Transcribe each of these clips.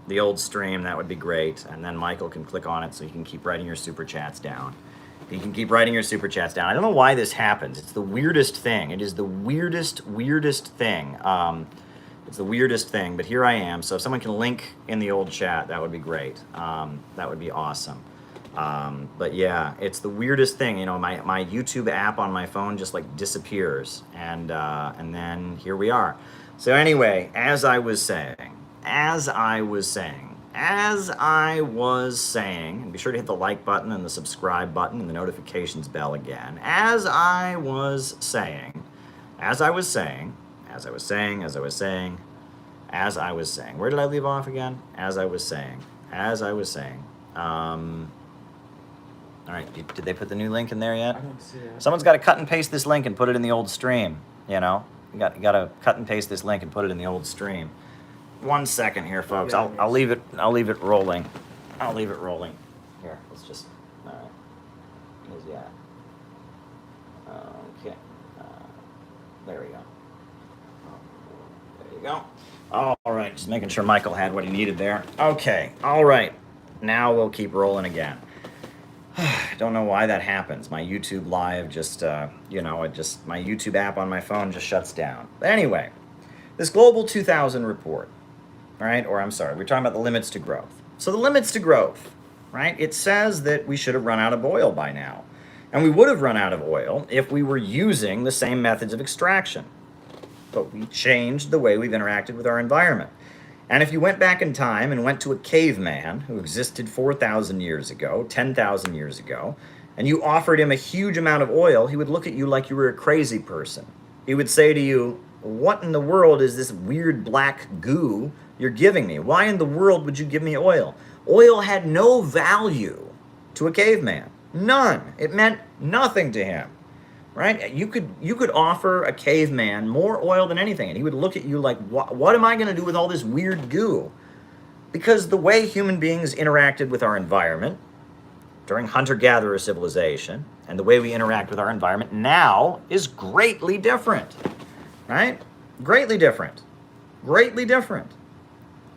the old stream, that would be great. And then Michael can click on it so you can keep writing your super chats down. You can keep writing your super chats down. I don't know why this happens. It's the weirdest thing. It is the weirdest thing. It's the weirdest thing, but here I am. So if someone can link in the old chat, that would be great. That would be awesome. But yeah, it's the weirdest thing. You know, my YouTube app on my phone just like disappears, and then here we are. So anyway, as I was saying, and be sure to hit the like button and the subscribe button and the notifications bell again. As I was saying, where did I leave off again? As I was saying. All right, did they put the new link in there yet? I don't see it. Someone's got to cut and paste this link and put it in the old stream, you know? You got to cut and paste this link and put it in the old stream. 1 second here, folks. Yeah, I'll leave it rolling. Here, let's just, all right. Where's he at? Okay. There we go. There you go. All right, just making sure Michael had what he needed there. Okay, all right. Now we'll keep rolling again. I don't know why that happens. My YouTube Live just, my YouTube app on my phone just shuts down. But anyway, this Global 2000 report, right? Or I'm sorry, we're talking about the limits to growth. So the limits to growth, right? It says that we should have run out of oil by now. And we would have run out of oil if we were using the same methods of extraction. But we changed the way we've interacted with our environment. And if you went back in time and went to a caveman who existed 4,000 years ago, 10,000 years ago, and you offered him a huge amount of oil, he would look at you like you were a crazy person. He would say to you, what in the world is this weird black goo you're giving me? Why in the world would you give me oil? Oil had no value to a caveman. None. It meant nothing to him. Right? You could offer a caveman more oil than anything, and he would look at you like, what am I going to do with all this weird goo? Because the way human beings interacted with our environment during hunter-gatherer civilization and the way we interact with our environment now is greatly different. Right? Greatly different.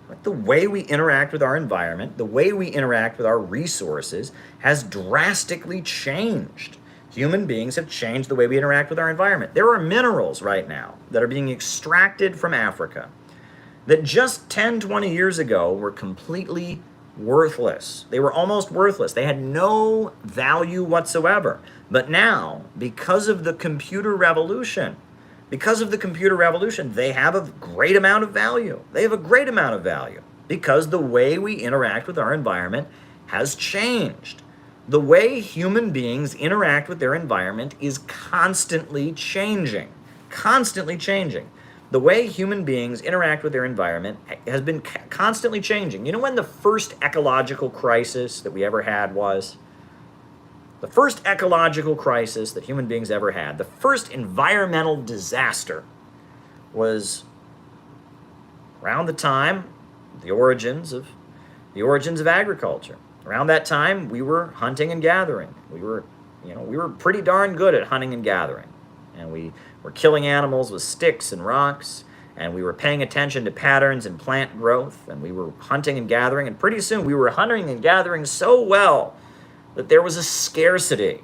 But the way we interact with our environment, the way we interact with our resources has drastically changed. Human beings have changed the way we interact with our environment. There are minerals right now that are being extracted from Africa that just 10, 20 years ago were completely worthless. They were almost worthless. They had no value whatsoever. But now, because of the computer revolution, they have a great amount of value. Because the way we interact with our environment has changed. The way human beings interact with their environment is constantly changing. The way human beings interact with their environment has been constantly changing. You know when the first ecological crisis that we ever had was? The first ecological crisis that human beings ever had, the first environmental disaster, was around the time, the origins of agriculture. Around that time, we were hunting and gathering. We were pretty darn good at hunting and gathering. And we were killing animals with sticks and rocks, and we were paying attention to patterns in plant growth, and we were hunting and gathering, and pretty soon we were hunting and gathering so well that there was a scarcity.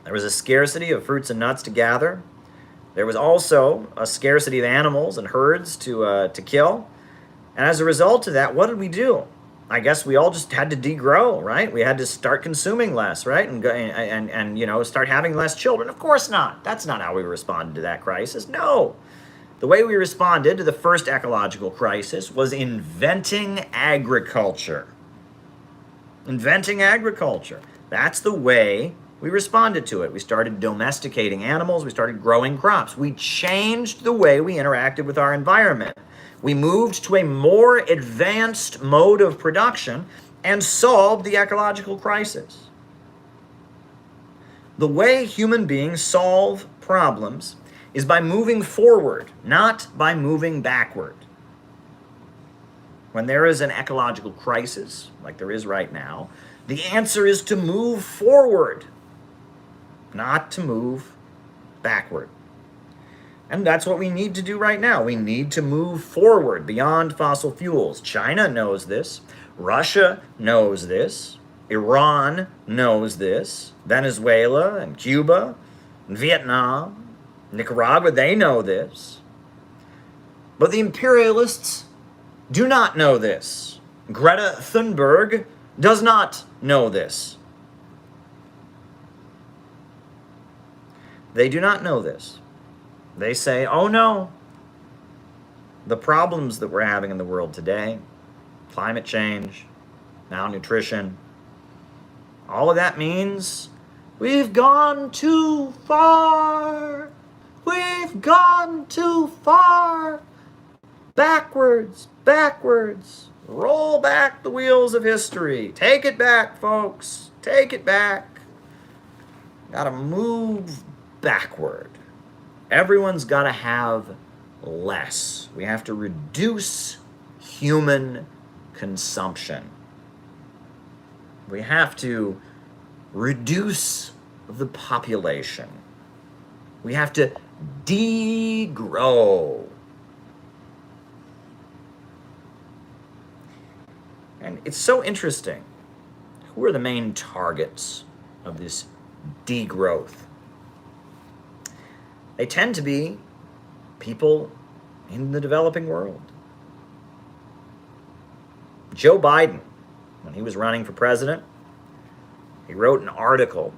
There was a scarcity of fruits and nuts to gather. There was also a scarcity of animals and herds to kill. And as a result of that, what did we do? I guess we all just had to degrow, right? We had to start consuming less, right? And start having less children. Of course not. That's not how we responded to that crisis. No. The way we responded to the first ecological crisis was inventing agriculture. That's the way we responded to it. We started domesticating animals. We started growing crops. We changed the way we interacted with our environment. We moved to a more advanced mode of production and solved the ecological crisis. The way human beings solve problems is by moving forward, not by moving backward. When there is an ecological crisis, like there is right now, the answer is to move forward, not to move backward. And that's what we need to do right now. We need to move forward beyond fossil fuels. China knows this. Russia knows this. Iran knows this. Venezuela and Cuba and Vietnam, Nicaragua, they know this. But the imperialists do not know this. Greta Thunberg does not know this. They do not know this. They say, oh no, the problems that we're having in the world today, climate change, malnutrition, all of that means we've gone too far. We've gone too far. Backwards, backwards. Roll back the wheels of history. Take it back, folks. Take it back. Gotta move backward. Everyone's got to have less. We have to reduce human consumption. We have to reduce the population. We have to degrow. And it's so interesting. Who are the main targets of this degrowth? They tend to be people in the developing world. Joe Biden, when he was running for president, he wrote an article,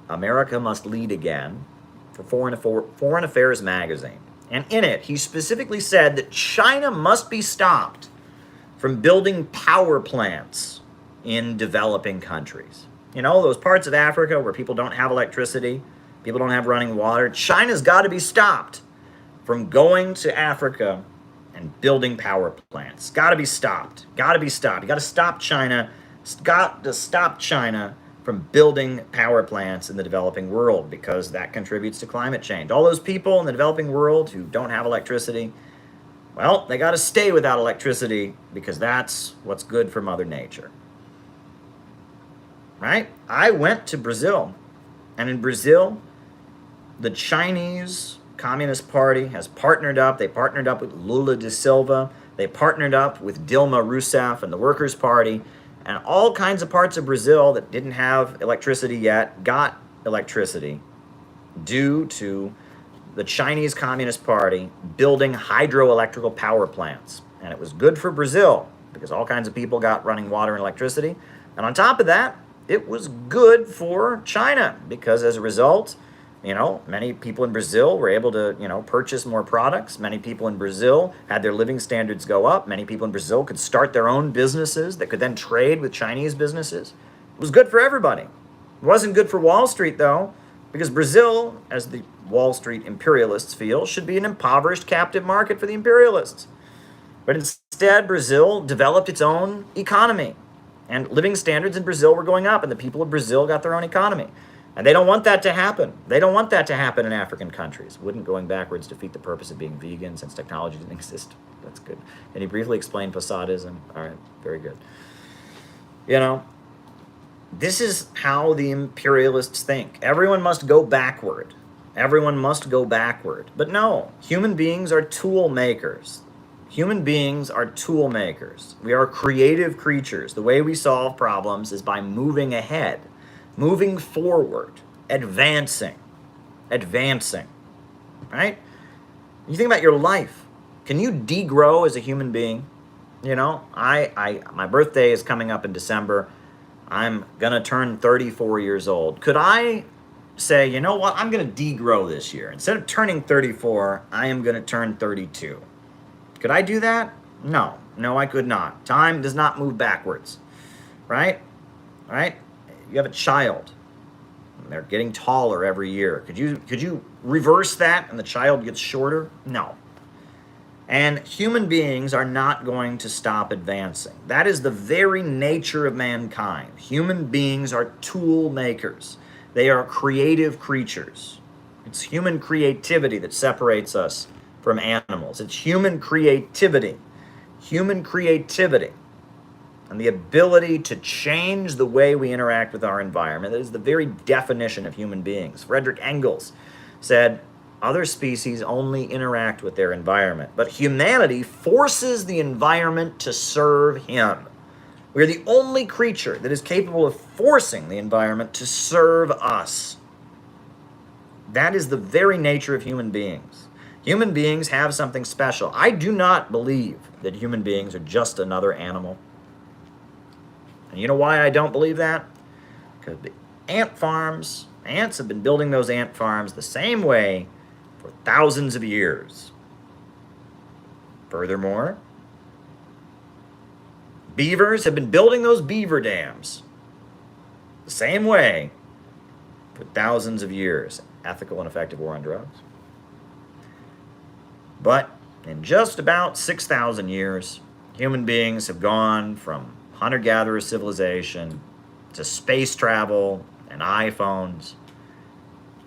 America Must Lead Again, for Foreign Affairs magazine. And in it, he specifically said that China must be stopped from building power plants in developing countries. You know, those parts of Africa where people don't have electricity, people don't have running water. China's got to be stopped from going to Africa and building power plants. Got to be stopped. Got to be stopped. You got to stop China. Got to stop China from building power plants in the developing world because that contributes to climate change. All those people in the developing world who don't have electricity, well, they got to stay without electricity because that's what's good for Mother Nature. Right? I went to Brazil, and in Brazil, the Chinese Communist Party has partnered up. They partnered up with Lula da Silva. They partnered up with Dilma Rousseff and the Workers' Party. And all kinds of parts of Brazil that didn't have electricity yet got electricity due to the Chinese Communist Party building hydroelectrical power plants. And it was good for Brazil because all kinds of people got running water and electricity. And on top of that, it was good for China because as a result, you know, many people in Brazil were able to, you know, purchase more products. Many people in Brazil had their living standards go up. Many people in Brazil could start their own businesses that could then trade with Chinese businesses. It was good for everybody. It wasn't good for Wall Street, though, because Brazil, as the Wall Street imperialists feel, should be an impoverished captive market for the imperialists. But instead, Brazil developed its own economy. And living standards in Brazil were going up, and the people of Brazil got their own economy. And they don't want that to happen. They don't want that to happen in African countries. Wouldn't going backwards defeat the purpose of being vegan since technology didn't exist? That's good. And he briefly explained Posadism. All right, very good. You know, this is how the imperialists think. Everyone must go backward. Everyone must go backward. But no, human beings are tool makers. Human beings are tool makers. We are creative creatures. The way we solve problems is by moving ahead. Moving forward, advancing, right? You think about your life. Can you degrow as a human being? You know, my birthday is coming up in December. I'm gonna turn 34 years old. Could I say, you know what, I'm gonna degrow this year. Instead of turning 34, I am gonna turn 32. Could I do that? No, I could not. Time does not move backwards, right? Right? You have a child, and they're getting taller every year. Could you reverse that and the child gets shorter? No. And human beings are not going to stop advancing. That is the very nature of mankind. Human beings are tool makers. They are creative creatures. It's human creativity that separates us from animals. It's human creativity. And the ability to change the way we interact with our environment. That is the very definition of human beings. Friedrich Engels said, Other species only interact with their environment, but humanity forces the environment to serve him. We're the only creature that is capable of forcing the environment to serve us. That is the very nature of human beings. Human beings have something special. I do not believe that human beings are just another animal. And you know why I don't believe that? Because the ant farms, ants have been building those ant farms the same way for thousands of years. Furthermore, beavers have been building those beaver dams the same way for thousands of years. Ethical and effective war on drugs. But in just about 6,000 years, human beings have gone from hunter-gatherer civilization to space travel and iPhones.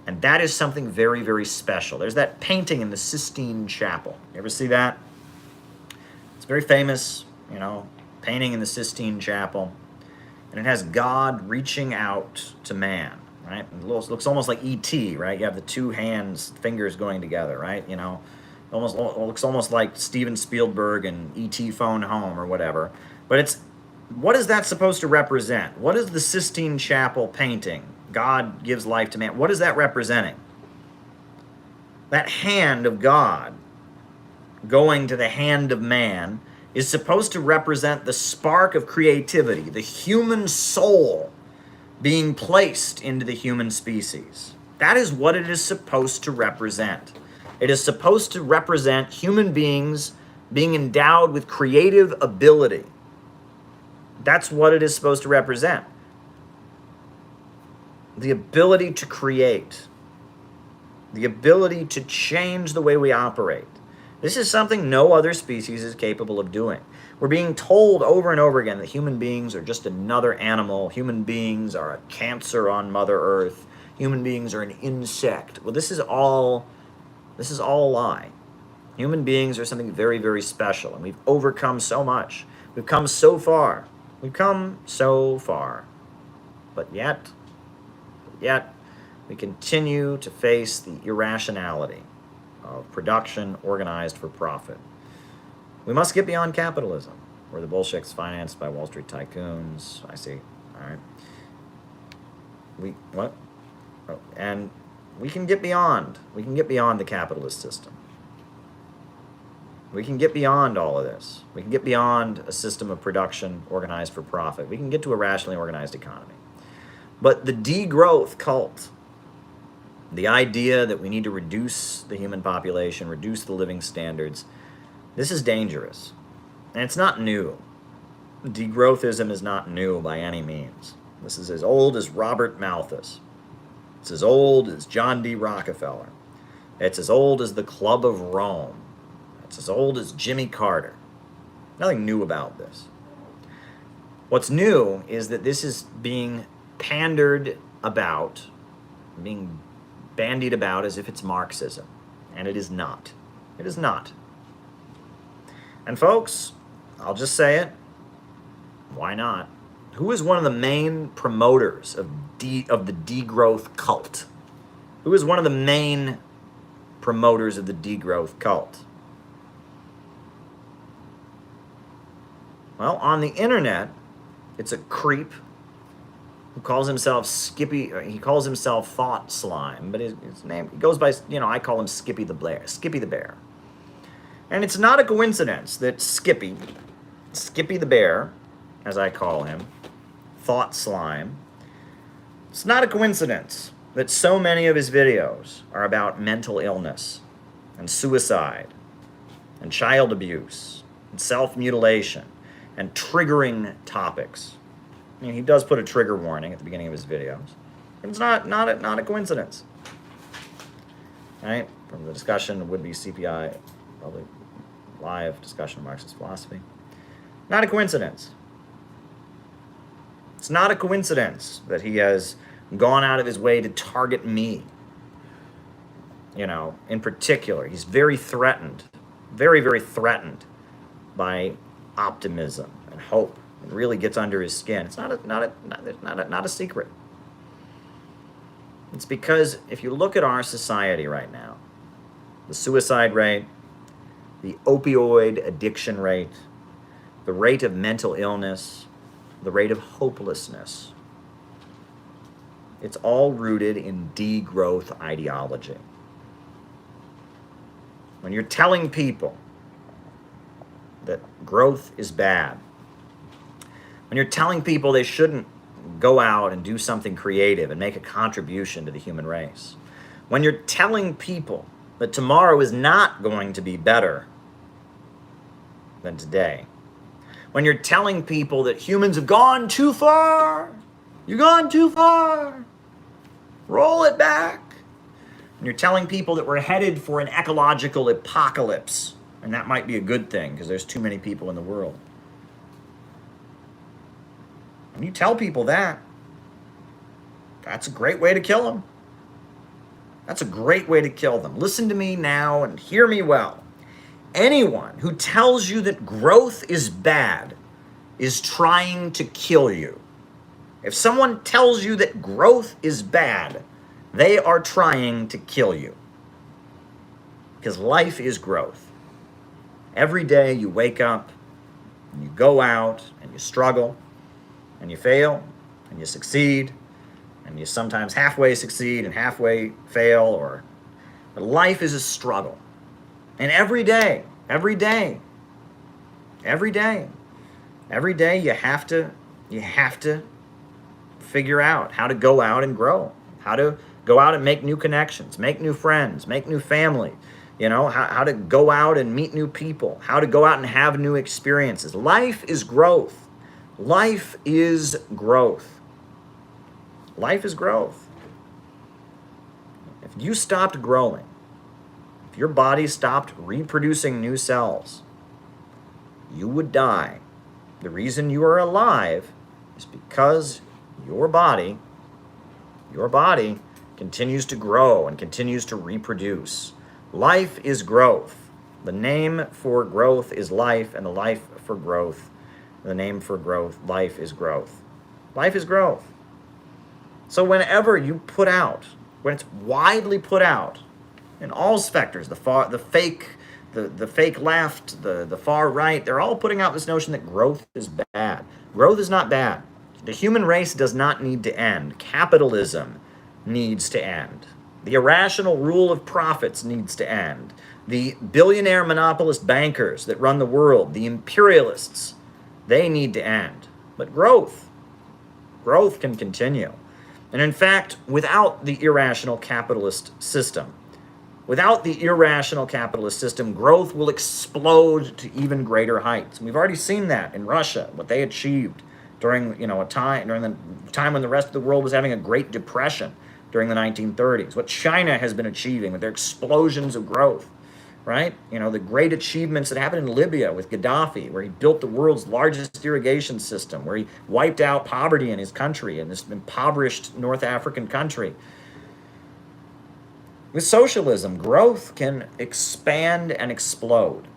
And that is something very, very special. There's that painting in the Sistine Chapel. You ever see that? It's very famous, painting in the Sistine Chapel. And it has God reaching out to man, right? It looks almost like E.T., right? You have the two fingers going together, right? Looks almost like Steven Spielberg and E.T. Phone Home or whatever. But what is that supposed to represent? What is the Sistine Chapel painting? God gives life to man. What is that representing? That hand of God going to the hand of man is supposed to represent the spark of creativity, the human soul being placed into the human species. That is what it is supposed to represent. It is supposed to represent human beings being endowed with creative ability. That's what it is supposed to represent. The ability to create. The ability to change the way we operate. This is something no other species is capable of doing. We're being told over and over again that human beings are just another animal. Human beings are a cancer on Mother Earth. Human beings are an insect. Well, this is all a lie. Human beings are something very, very special, and we've overcome so much. We've come so far. But yet, we continue to face the irrationality of production organized for profit. We must get beyond capitalism, where the Bolsheviks financed by Wall Street tycoons. I see. All right. And we can get beyond. We can get beyond the capitalist system. We can get beyond all of this. We can get beyond a system of production organized for profit. We can get to a rationally organized economy. But the degrowth cult, the idea that we need to reduce the human population, reduce the living standards, this is dangerous. And it's not new. Degrowthism is not new by any means. This is as old as Robert Malthus. It's as old as John D. Rockefeller. It's as old as the Club of Rome. It's as old as Jimmy Carter. Nothing new about this. What's new is that this is being pandered about, being bandied about as if it's Marxism. And it is not. It is not. And folks, I'll just say it. Why not? Who is one of the main promoters of the degrowth cult? Who is one of the main promoters of the degrowth cult? Well, on the internet, it's a creep who calls himself Skippy. He calls himself Thought Slime, but his name, he goes by, I call him Skippy the Bear. And it's not a coincidence that Skippy the Bear, as I call him, Thought Slime, it's not a coincidence that so many of his videos are about mental illness and suicide and child abuse and self-mutilation and triggering topics. I mean, he does put a trigger warning at the beginning of his videos. But it's not a coincidence. Right? From the discussion of would-be CPI, probably live discussion of Marxist philosophy. Not a coincidence. It's not a coincidence that he has gone out of his way to target me. In particular, he's very threatened, very, very threatened by optimism and hope. It really gets under his skin. It's not a secret. It's because if you look at our society right now, the suicide rate, the opioid addiction rate, the rate of mental illness, the rate of hopelessness. It's all rooted in degrowth ideology. When you're telling people that growth is bad, when you're telling people they shouldn't go out and do something creative and make a contribution to the human race, when you're telling people that tomorrow is not going to be better than today, when you're telling people that humans have gone too far, you've gone too far, roll it back, and you're telling people that we're headed for an ecological apocalypse, and that might be a good thing because there's too many people in the world. When you tell people that, that's a great way to kill them. That's a great way to kill them. Listen to me now and hear me well. Anyone who tells you that growth is bad is trying to kill you. If someone tells you that growth is bad, they are trying to kill you. Because life is growth. Every day you wake up and you go out and you struggle and you fail and you succeed and you sometimes halfway succeed and halfway fail, but life is a struggle. And every day you have to figure out how to go out and grow, how to go out and make new connections, make new friends, make new family, how to go out and meet new people, how to go out and have new experiences. Life is growth. Life is growth. Life is growth. If you stopped growing, if your body stopped reproducing new cells, you would die. The reason you are alive is because your body continues to grow and continues to reproduce. Life is growth. The name for growth is life, and the life for growth, the name for growth, life is growth. Life is growth. So whenever you put out, when it's widely put out in all specters, the fake left, the far right, they're all putting out this notion that growth is bad. Growth is not bad. The human race does not need to end. Capitalism needs to end. The irrational rule of profits needs to end. The billionaire monopolist bankers that run the world, the imperialists, they need to end. But growth can continue. And in fact, without the irrational capitalist system, growth will explode to even greater heights. And we've already seen that in Russia, what they achieved during the time when the rest of the world was having a Great Depression during the 1930s. What China has been achieving with their explosions of growth, right? The great achievements that happened in Libya with Gaddafi, where he built the world's largest irrigation system, where he wiped out poverty in his country, in this impoverished North African country. With socialism, growth can expand and explode.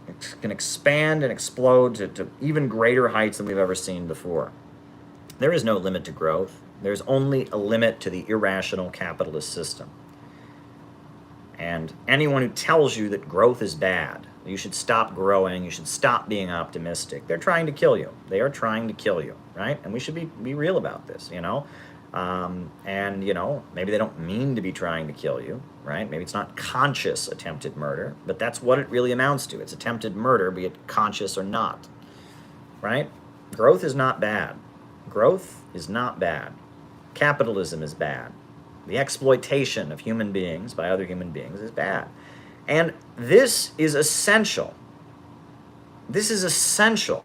It can expand and explode to even greater heights than we've ever seen before. There is no limit to growth. There's only a limit to the irrational capitalist system. And anyone who tells you that growth is bad, you should stop growing, you should stop being optimistic, they're trying to kill you. They are trying to kill you, right? And we should be real about this, maybe they don't mean to be trying to kill you, right? Maybe it's not conscious attempted murder, but that's what it really amounts to. It's attempted murder, be it conscious or not, right? Growth is not bad. Growth is not bad. Capitalism is bad. The exploitation of human beings by other human beings is bad. And this is essential. This is essential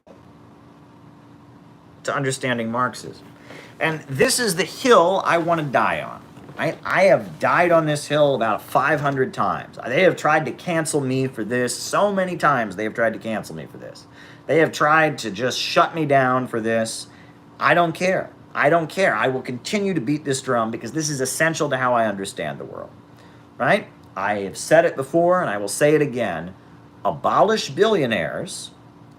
to understanding Marxism. And this is the hill I want to die on. I have died on this hill about 500 times. They have tried to cancel me for this. So many times they have tried to cancel me for this. They have tried to just shut me down for this. I don't care. I don't care. I will continue to beat this drum because this is essential to how I understand the world. Right? I have said it before and I will say it again. Abolish billionaires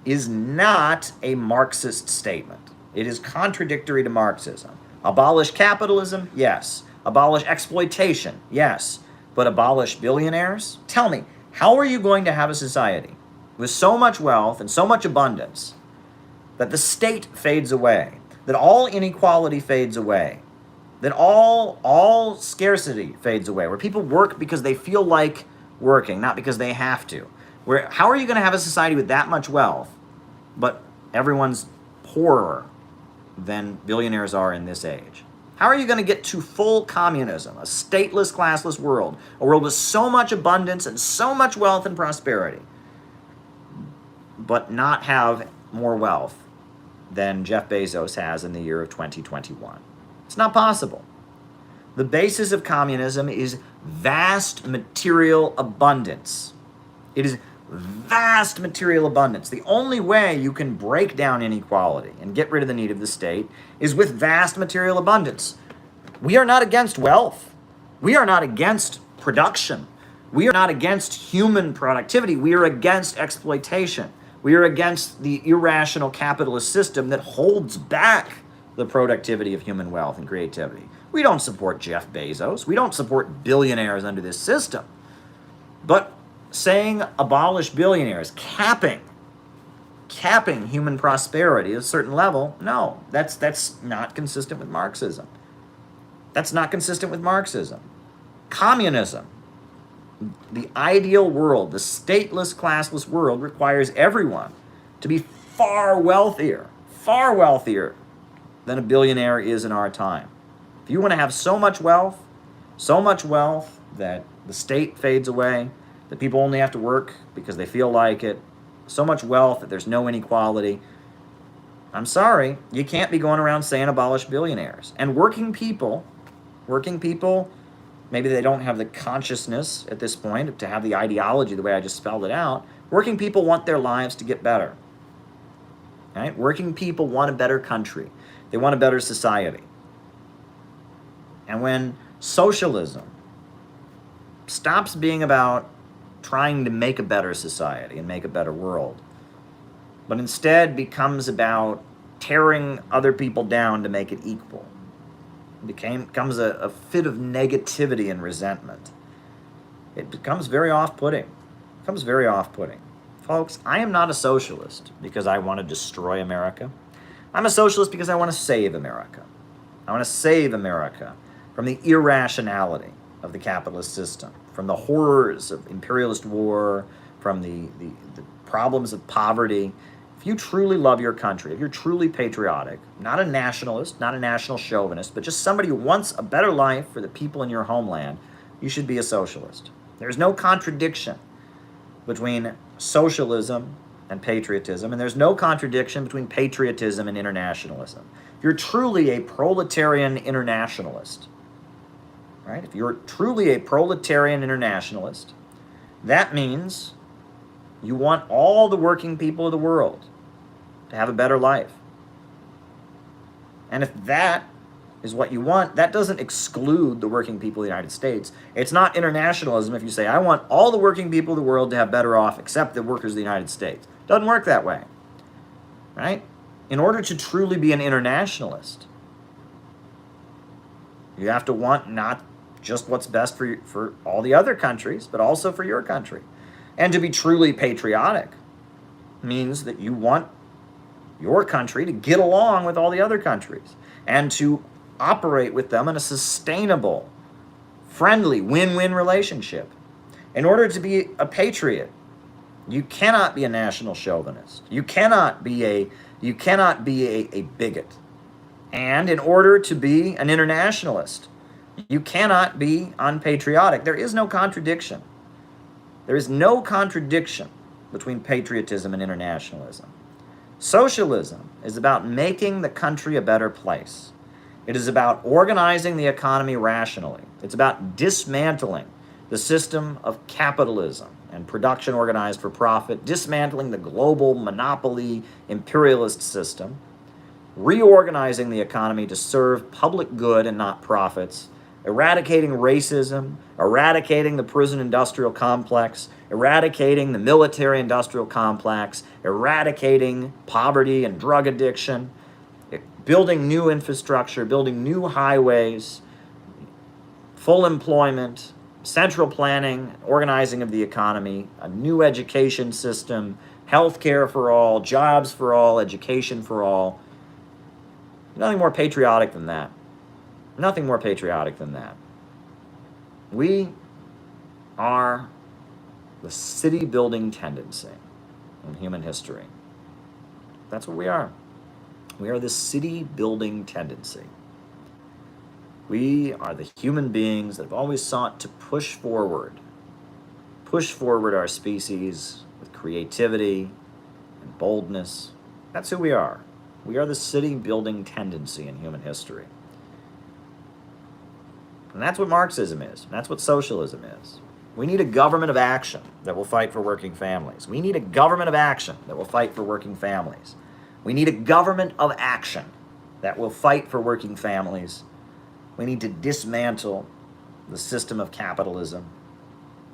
is not a Marxist statement. It is contradictory to Marxism. Abolish capitalism? Yes. Abolish exploitation? Yes. but abolish billionaires? Tell me, how are you going to have a society with so much wealth and so much abundance that the state fades away, that all inequality fades away, that all scarcity fades away, where people work because they feel like working, not because they have to? How are you going to have a society with that much wealth, but everyone's poorer than billionaires are in this age? How are you going to get to full communism, a stateless, classless world, a world with so much abundance and so much wealth and prosperity, but not have more wealth than Jeff Bezos has in the year of 2021? It's not possible. The basis of communism is vast material abundance. It is vast material abundance. The only way you can break down inequality and get rid of the need of the state is with vast material abundance. We are not against wealth. We are not against production. We are not against human productivity. We are against exploitation. We are against the irrational capitalist system that holds back the productivity of human wealth and creativity. We don't support Jeff Bezos. We don't support billionaires under this system. But saying abolish billionaires, capping human prosperity at a certain level, no, that's not consistent with Marxism. That's not consistent with Marxism. Communism, the ideal world, the stateless, classless world, requires everyone to be far wealthier than a billionaire is in our time. If you want to have so much wealth that the state fades away, that people only have to work because they feel like it, so much wealth that there's no inequality, I'm sorry, you can't be going around saying abolish billionaires. And working people, maybe they don't have the consciousness at this point to have the ideology the way I just spelled it out. Working people want their lives to get better. Right? Working people want a better country. They want a better society. And when socialism stops being about trying to make a better society and make a better world, but instead becomes about tearing other people down to make it equal, becomes a fit of negativity and resentment, it becomes very off-putting. Folks, I am not a socialist because I want to destroy America. I'm a socialist because I want to save America. I want to save America from the irrationality of the capitalist system, from the horrors of imperialist war, from the problems of poverty. If you truly love your country, if you're truly patriotic, not a nationalist, not a national chauvinist, but just somebody who wants a better life for the people in your homeland, you should be a socialist. There's no contradiction between socialism and patriotism, and there's no contradiction between patriotism and internationalism. If you're truly a proletarian internationalist, right? If you're truly a proletarian internationalist, that means you want all the working people of the world to have a better life. And if that is what you want, that doesn't exclude the working people of the United States. It's not internationalism if you say, I want all the working people of the world to have better off except the workers of the United States. It doesn't work that way, right? In order to truly be an internationalist, you have to want not just what's best for all the other countries, but also for your country. And to be truly patriotic means that you want your country to get along with all the other countries and to operate with them in a sustainable, friendly, win-win relationship. In order to be a patriot, you cannot be a national chauvinist. You cannot be a bigot. And in order to be an internationalist, you cannot be unpatriotic. There is no contradiction. There is no contradiction between patriotism and internationalism. Socialism is about making the country a better place. It is about organizing the economy rationally. It's about dismantling the system of capitalism and production organized for profit, dismantling the global monopoly imperialist system, reorganizing the economy to serve public good and not profits, eradicating racism, eradicating the prison industrial complex, eradicating the military industrial complex, eradicating poverty and drug addiction, building new infrastructure, building new highways, full employment, central planning, organizing of the economy, a new education system, health care for all, jobs for all, education for all. Nothing more patriotic than that. Nothing more patriotic than that. We are the city-building tendency in human history. That's what we are. We are the city-building tendency. We are the human beings that have always sought to push forward our species with creativity and boldness. That's who we are. We are the city-building tendency in human history. And that's what Marxism is. That's what socialism is. We need a government of action that will fight for working families. We need a government of action that will fight for working families. We need a government of action that will fight for working families. We need to dismantle the system of capitalism.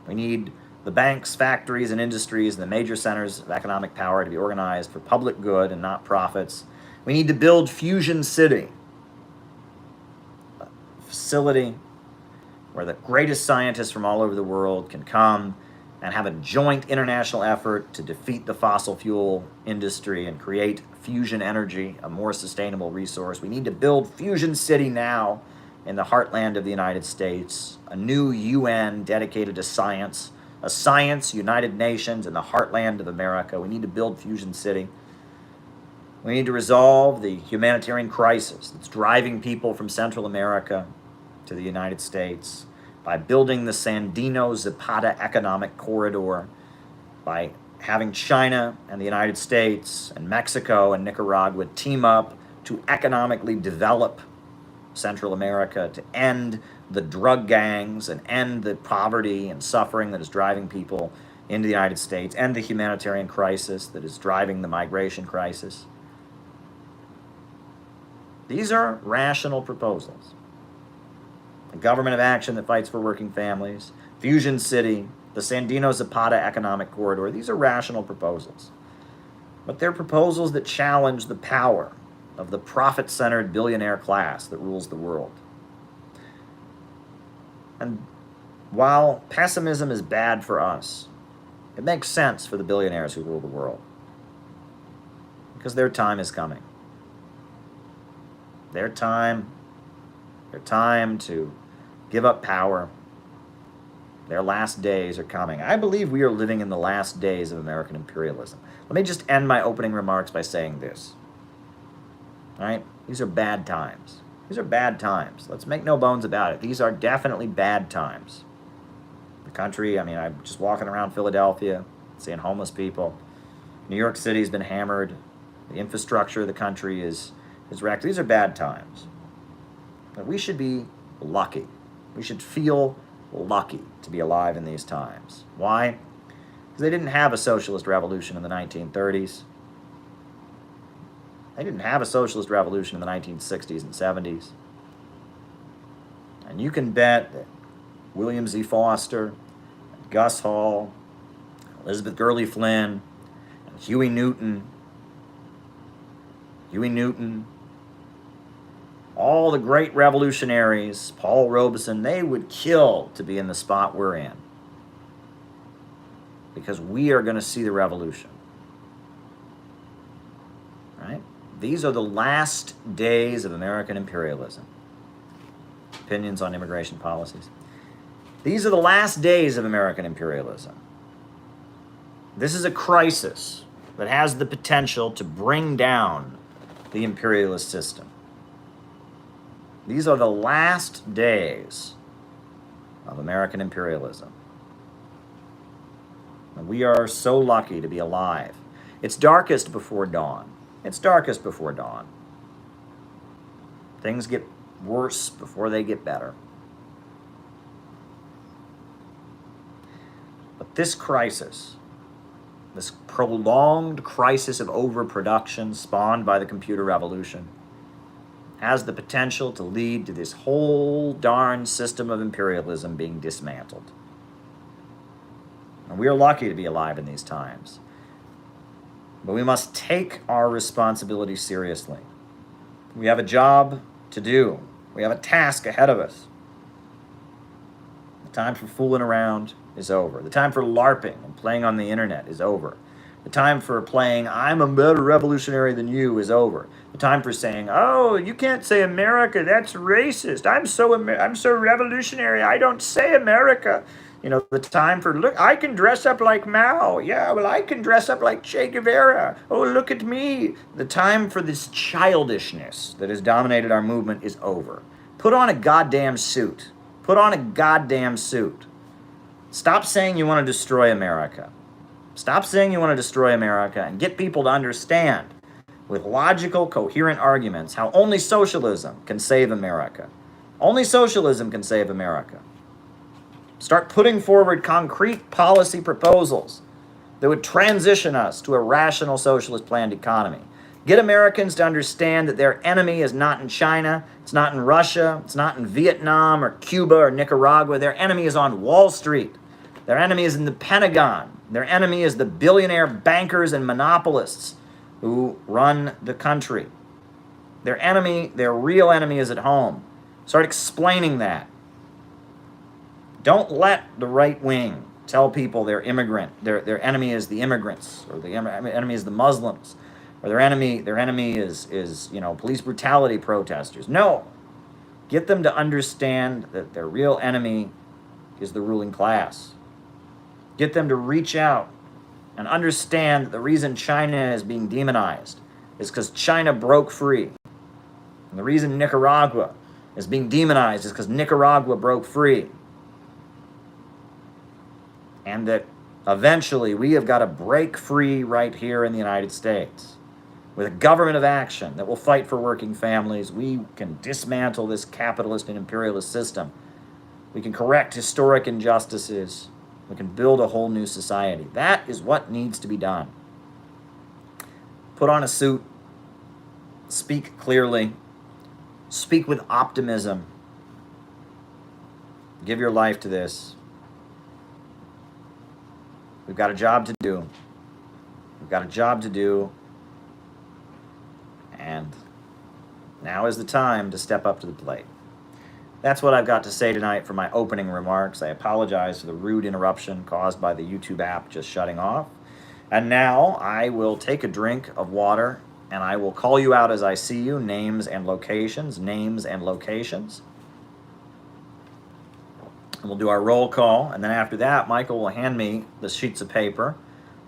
We need the banks, factories, and industries and the major centers of economic power to be organized for public good and not profits. We need to build Fusion City, a facility where the greatest scientists from all over the world can come and have a joint international effort to defeat the fossil fuel industry and create fusion energy, a more sustainable resource. We need to build Fusion City now in the heartland of the United States, a new UN dedicated to science, a science United Nations in the heartland of America. We need to build Fusion City. We need to resolve the humanitarian crisis that's driving people from Central America to the United States by building the Sandino-Zapata economic corridor, by having China and the United States and Mexico and Nicaragua team up to economically develop Central America, to end the drug gangs and end the poverty and suffering that is driving people into the United States, end the humanitarian crisis that is driving the migration crisis. These are rational proposals. A government of action that fights for working families, Fusion City, the Sandino-Zapata economic corridor. These are rational proposals. But they're proposals that challenge the power of the profit-centered billionaire class that rules the world. And while pessimism is bad for us, it makes sense for the billionaires who rule the world, because their time is coming. Their time to give up power, their last days are coming. I believe we are living in the last days of American imperialism. Let me just end my opening remarks by saying this. All right? These are bad times. These are bad times. Let's make no bones about it. These are definitely bad times. The country, I'm just walking around Philadelphia, seeing homeless people. New York City's been hammered. The infrastructure of the country is wrecked. These are bad times. But we should be lucky. We should feel lucky to be alive in these times. Why? Because they didn't have a socialist revolution in the 1930s. They didn't have a socialist revolution in the 1960s and 70s. And you can bet that William Z. Foster, Gus Hall, Elizabeth Gurley Flynn, and Huey Newton, all the great revolutionaries, Paul Robeson, they would kill to be in the spot we're in. Because we are going to see the revolution. Right? These are the last days of American imperialism. Opinions on immigration policies. These are the last days of American imperialism. This is a crisis that has the potential to bring down the imperialist system. These are the last days of American imperialism. And we are so lucky to be alive. It's darkest before dawn. It's darkest before dawn. Things get worse before they get better. But this crisis, this prolonged crisis of overproduction spawned by the computer revolution, has the potential to lead to this whole darn system of imperialism being dismantled. And we are lucky to be alive in these times. But we must take our responsibility seriously. We have a job to do. We have a task ahead of us. The time for fooling around is over. The time for LARPing and playing on the internet is over. The time for playing, I'm a better revolutionary than you, is over. The time for saying, oh, you can't say America, that's racist. I'm so revolutionary, I don't say America. You know, the time for, look, I can dress up like Mao. Yeah, well, I can dress up like Che Guevara. Oh, look at me. The time for this childishness that has dominated our movement is over. Put on a goddamn suit. Put on a goddamn suit. Stop saying you want to destroy America. Stop saying you want to destroy America and get people to understand with logical, coherent arguments how only socialism can save America. Only socialism can save America. Start putting forward concrete policy proposals that would transition us to a rational socialist planned economy. Get Americans to understand that their enemy is not in China, it's not in Russia, it's not in Vietnam or Cuba or Nicaragua. Their enemy is on Wall Street. Their enemy is in the Pentagon. Their enemy is the billionaire bankers and monopolists who run the country. Their enemy, their real enemy, is at home. Start explaining that. Don't let the right wing tell people their enemy is the immigrants, or the enemy is the Muslims, or their enemy is police brutality protesters. No. Get them to understand that their real enemy is the ruling class. Get them to reach out and understand that the reason China is being demonized is because China broke free. And the reason Nicaragua is being demonized is because Nicaragua broke free. And that eventually we have got to break free right here in the United States. With a government of action that will fight for working families, we can dismantle this capitalist and imperialist system. We can correct historic injustices. We can build a whole new society. That is what needs to be done. Put on a suit. Speak clearly. Speak with optimism. Give your life to this. We've got a job to do. We've got a job to do. And now is the time to step up to the plate. That's what I've got to say tonight for my opening remarks. I apologize for the rude interruption caused by the YouTube app just shutting off. And now I will take a drink of water and I will call you out as I see you, names and locations, names and locations. And we'll do our roll call. And then after that, Michael will hand me the sheets of paper.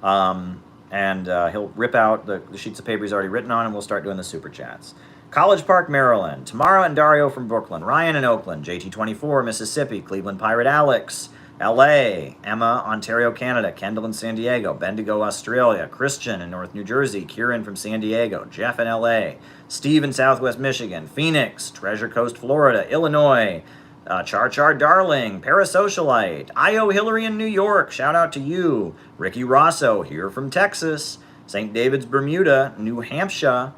And he'll rip out the sheets of paper he's already written on, and we'll start doing the super chats. College Park, Maryland. Tamara and Dario from Brooklyn. Ryan in Oakland. JT24, Mississippi. Cleveland Pirate Alex. LA. Emma, Ontario, Canada. Kendall in San Diego. Bendigo, Australia. Christian in North New Jersey. Kieran from San Diego. Jeff in LA. Steve in Southwest Michigan. Phoenix. Treasure Coast, Florida. Illinois. Char Darling, Parasocialite, Io Hillary in New York, shout out to you. Ricky Rosso, here from Texas. St. David's, Bermuda, New Hampshire.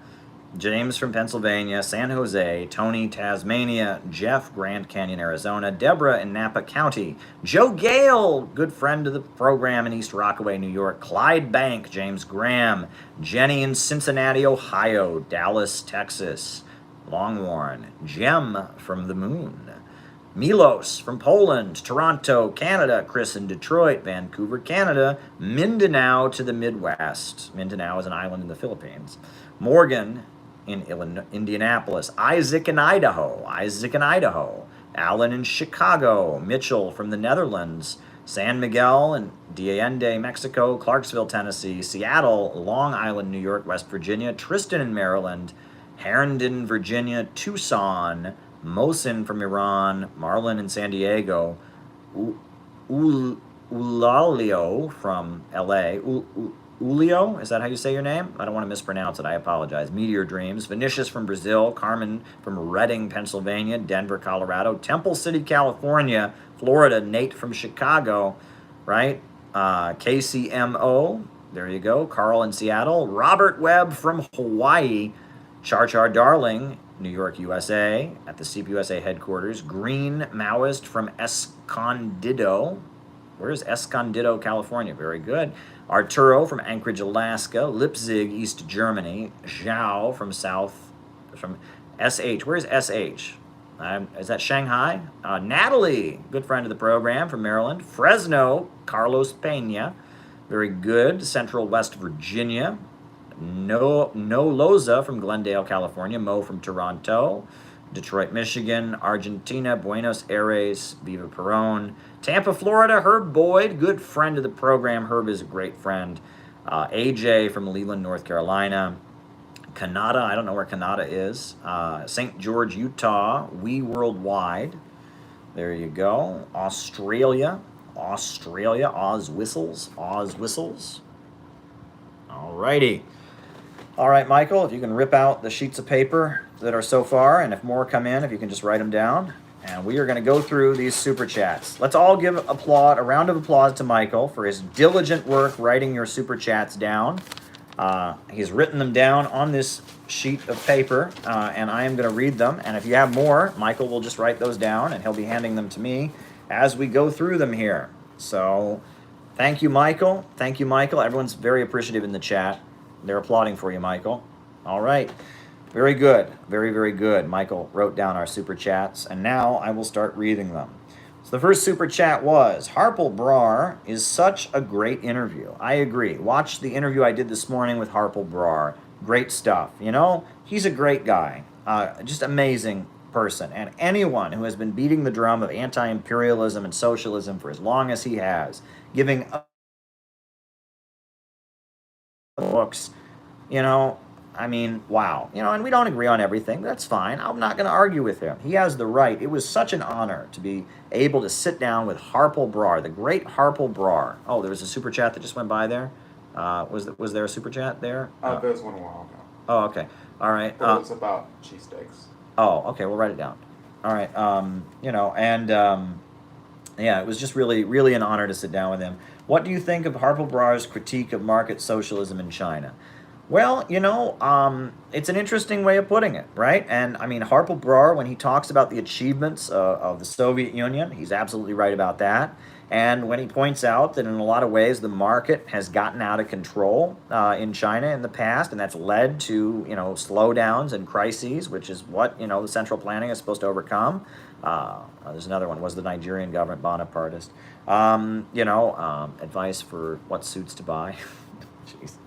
James from Pennsylvania, San Jose. Tony, Tasmania. Jeff, Grand Canyon, Arizona. Deborah in Napa County. Joe Gale, good friend of the program in East Rockaway, New York. Clyde Bank, James Graham. Jenny in Cincinnati, Ohio. Dallas, Texas. Longwarn. Jem from the Moon. Milos from Poland, Toronto, Canada, Chris in Detroit, Vancouver, Canada, Mindanao to the Midwest. Mindanao is an island in the Philippines. Morgan in Indianapolis, Isaac in Idaho, Alan in Chicago, Mitchell from the Netherlands, San Miguel and Allende, Mexico, Clarksville, Tennessee, Seattle, Long Island, New York, West Virginia, Tristan in Maryland, Herndon, Virginia, Tucson, Mohsin from Iran, Marlon in San Diego, Ulalio from LA, Ulio, is that how you say your name? I don't want to mispronounce it, I apologize. Meteor Dreams, Vinicius from Brazil, Carmen from Reading, Pennsylvania, Denver, Colorado, Temple City, California, Florida, Nate from Chicago, right? KCMO, there you go, Carl in Seattle, Robert Webb from Hawaii, Char Darling, New York, USA, at the CPUSA headquarters. Green Maoist from Escondido. Where is Escondido, California? Very good. Arturo from Anchorage, Alaska. Leipzig, East Germany. Zhao from SH. Where's SH? Is that Shanghai? Natalie, good friend of the program from Maryland. Fresno, Carlos Pena, very good. Central West Virginia. No Loza from Glendale, California. Mo from Toronto. Detroit, Michigan. Argentina, Buenos Aires. Viva Peron. Tampa, Florida. Herb Boyd, good friend of the program. Herb is a great friend. AJ from Leland, North Carolina. Canada, I don't know where Canada is. St. George, Utah. We Worldwide. There you go. Australia. Oz Whistles. Alrighty. All right, Michael, if you can rip out the sheets of paper that are so far, and if more come in, if you can just write them down. And we are going to go through these super chats. Let's all give a round of applause to Michael for his diligent work writing your super chats down. He's written them down on this sheet of paper, and I am going to read them. And if you have more, Michael will just write those down, and he'll be handing them to me as we go through them here. So thank you, Michael. Thank you, Michael. Everyone's very appreciative in the chat. They're applauding for you, Michael. All right. Very good. Very, very good. Michael wrote down our super chats, and now I will start reading them. So the first super chat was, Harpel Brar is such a great interview. I agree. Watch the interview I did this morning with Harpel Brar. Great stuff. You know, he's a great guy. Just amazing person. And anyone who has been beating the drum of anti-imperialism and socialism for as long as he has, giving books, you know, I mean, wow. You know, and we don't agree on everything. That's fine. I'm not going to argue with him. He has the right. It was such an honor to be able to sit down with Harpel Brar, the great Harpel Brar. Oh, there was a super chat that just went by there? Was there a super chat there? There was one a while ago. Oh, okay. All right. But it was about cheesesteaks. Oh, okay. We'll write it down. All right. You know, and yeah, it was just really, really an honor to sit down with him. What do you think of Harpel Brar's critique of market socialism in China? Well, you know, it's an interesting way of putting it, right? And I mean, Harpel Brar, when he talks about the achievements of the Soviet Union, he's absolutely right about that. And when he points out that in a lot of ways the market has gotten out of control in China in the past, and that's led to, you know, slowdowns and crises, which is what, you know, the central planning is supposed to overcome. There's another one, was the Nigerian government Bonapartist? You know, advice for what suits to buy. Jeez.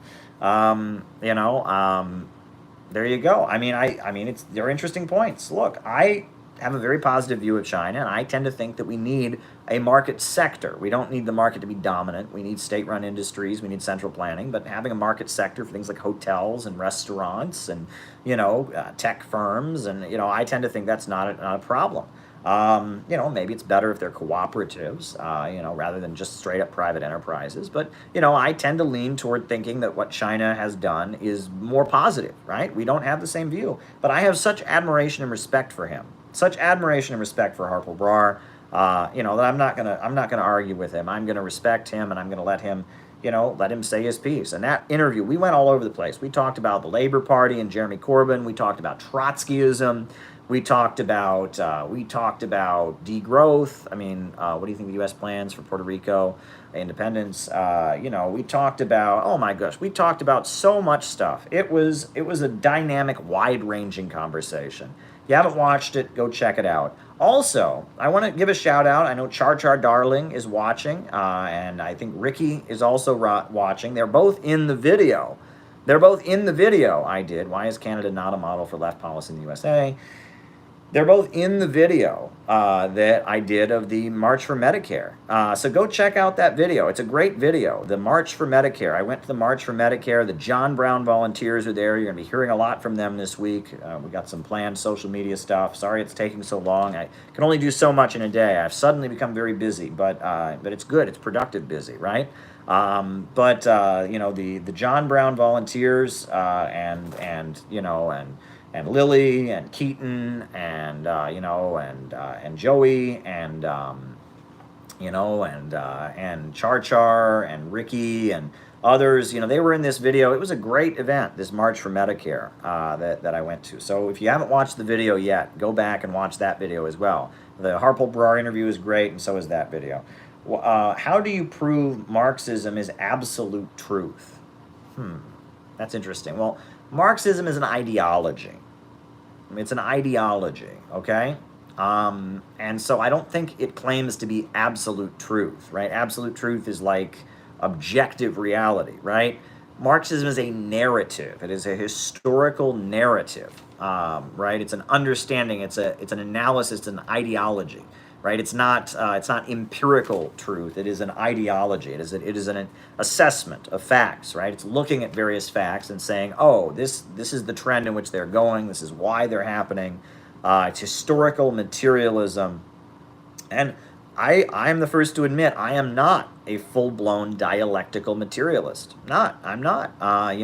You know, there you go. I mean, they're interesting points. Look, I have a very positive view of China, and I tend to think that we need a market sector. We don't need the market to be dominant. We need state-run industries. We need central planning. But having a market sector for things like hotels and restaurants and, you know, tech firms, and, you know, I tend to think that's not a problem. You know, maybe it's better if they're cooperatives, you know, rather than just straight up private enterprises. But, you know, I tend to lean toward thinking that what China has done is more positive, right? We don't have the same view. But I have such admiration and respect for him. Such admiration and respect for Harpel Brar, you know, that I'm not gonna argue with him. I'm gonna respect him, and I'm gonna let him, you know, let him say his piece. And that interview, we went all over the place. We talked about the Labor Party and Jeremy Corbyn. We talked about Trotskyism. We talked about degrowth. I mean, what do you think the U.S. plans for Puerto Rico independence? You know, we talked about, oh my gosh, we talked about so much stuff. It was a dynamic, wide-ranging conversation. If you haven't watched it, go check it out. Also, I want to give a shout out. I know Char Darling is watching, and I think Ricky is also watching. They're both in the video. I did. Why is Canada not a model for left policy in the USA? They're both in the video that I did of the March for Medicare. So go check out that video. It's a great video. The March for Medicare. I went to the March for Medicare. The John Brown volunteers are there. You're going to be hearing a lot from them this week. We got some planned social media stuff. Sorry it's taking so long. I can only do so much in a day. I've suddenly become very busy, but it's good. It's productive busy, right? You know, the John Brown volunteers and you know, and Lily and Keaton and you know, and Joey and you know, and Char and Ricky and others, you know, they were in this video. It was a great event, this March for Medicare that I went to. So if you haven't watched the video yet, go back and watch that video as well. The Harpel Brar interview is great, and so is that video. How do you prove Marxism is absolute truth? That's interesting. Well, Marxism is an ideology. It's an ideology, okay? And so I don't think it claims to be absolute truth, right? Absolute truth is like objective reality, right? Marxism is a narrative. It is a historical narrative, right? It's an understanding. It's an analysis. It's an ideology, right? It's not empirical truth. It is an ideology. It is an assessment of facts, right? It's looking at various facts and saying, oh, this is the trend in which they're going. This is why they're happening. It's historical materialism. And I'm the first to admit I am not a full-blown dialectical materialist. I'm not. I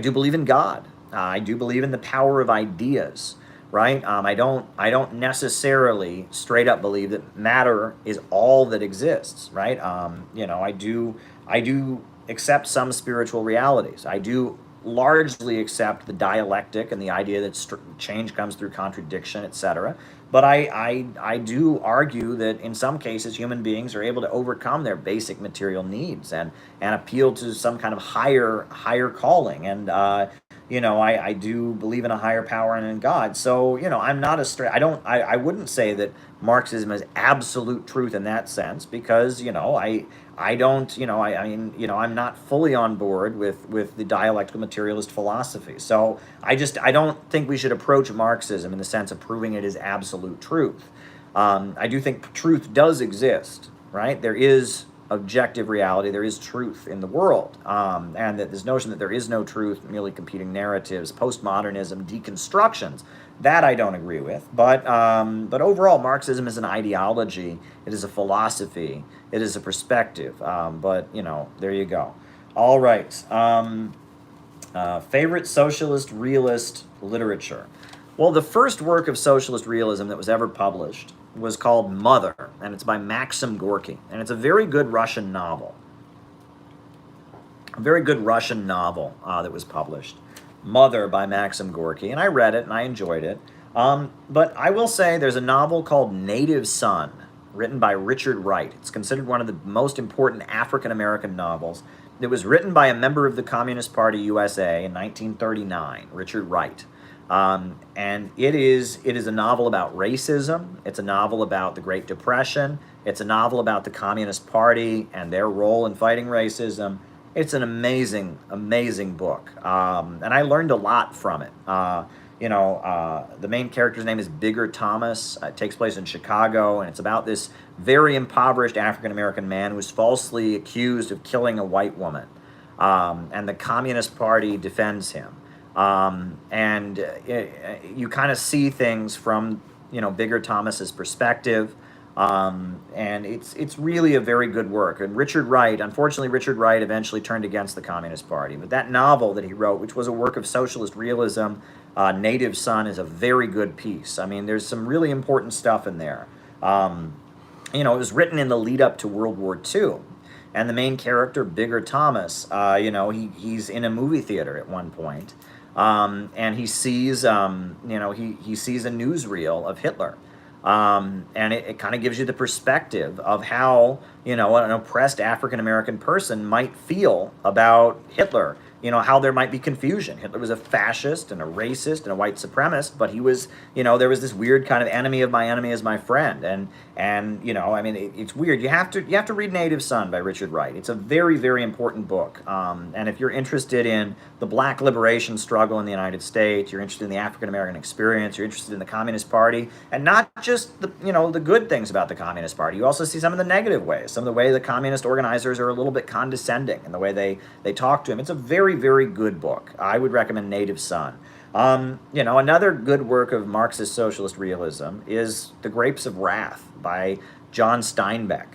do believe in God. I do believe in the power of ideas, right? I don't necessarily straight up believe that matter is all that exists, right? I do accept some spiritual realities. I do largely accept the dialectic and the idea that change comes through contradiction, etc. But I do argue that in some cases human beings are able to overcome their basic material needs and appeal to some kind of higher calling. And I do believe in a higher power and in God. So I'm not a straight. I wouldn't say that Marxism is absolute truth in that sense, because I don't, I'm not fully on board with the dialectical materialist philosophy. So I don't think we should approach Marxism in the sense of proving it is absolute truth. I do think truth does exist, right? There is objective reality, there is truth in the world, and that this notion that there is no truth, merely competing narratives, postmodernism, deconstructions, that I don't agree with. But overall, Marxism is an ideology. It is a philosophy. It is a perspective. But there you go. All right. Favorite socialist realist literature. Well, the first work of socialist realism that was ever published was called Mother, and it's by Maxim Gorky, and it's a very good Russian novel. A very good Russian novel that was published. Mother by Maxim Gorky, and I read it and I enjoyed it. But I will say there's a novel called Native Son, written by Richard Wright. It's considered one of the most important African American novels. It was written by a member of the Communist Party USA in 1939, Richard Wright. And it is a novel about racism. It's a novel about the Great Depression. It's a novel about the Communist Party and their role in fighting racism. It's an amazing, amazing book, and I learned a lot from it. The main character's name is Bigger Thomas. It takes place in Chicago, and it's about this very impoverished African-American man who was falsely accused of killing a white woman, and the Communist Party defends him. You kind of see things from, Bigger Thomas's perspective. And it's really a very good work. And unfortunately, Richard Wright eventually turned against the Communist Party. But that novel that he wrote, which was a work of socialist realism, Native Son, is a very good piece. I mean, there's some really important stuff in there. It was written in the lead up to World War II. And the main character, Bigger Thomas, he's in a movie theater at one point. And he sees, he sees a newsreel of Hitler. And it kind of gives you the perspective of how, an oppressed African-American person might feel about Hitler, how there might be confusion. Hitler was a fascist and a racist and a white supremacist, but he was, there was this weird kind of enemy of my enemy is my friend. It's weird. You have to read Native Son by Richard Wright. It's a very, very important book. And if you're interested in the black liberation struggle in the United States, you're interested in the African-American experience, you're interested in the Communist Party, and not just the good things about the Communist Party. You also see some of the negative ways, some of the way the communist organizers are a little bit condescending in the way they talk to him. It's a very, very good book. I would recommend Native Son. Another good work of Marxist socialist realism is The Grapes of Wrath by John Steinbeck.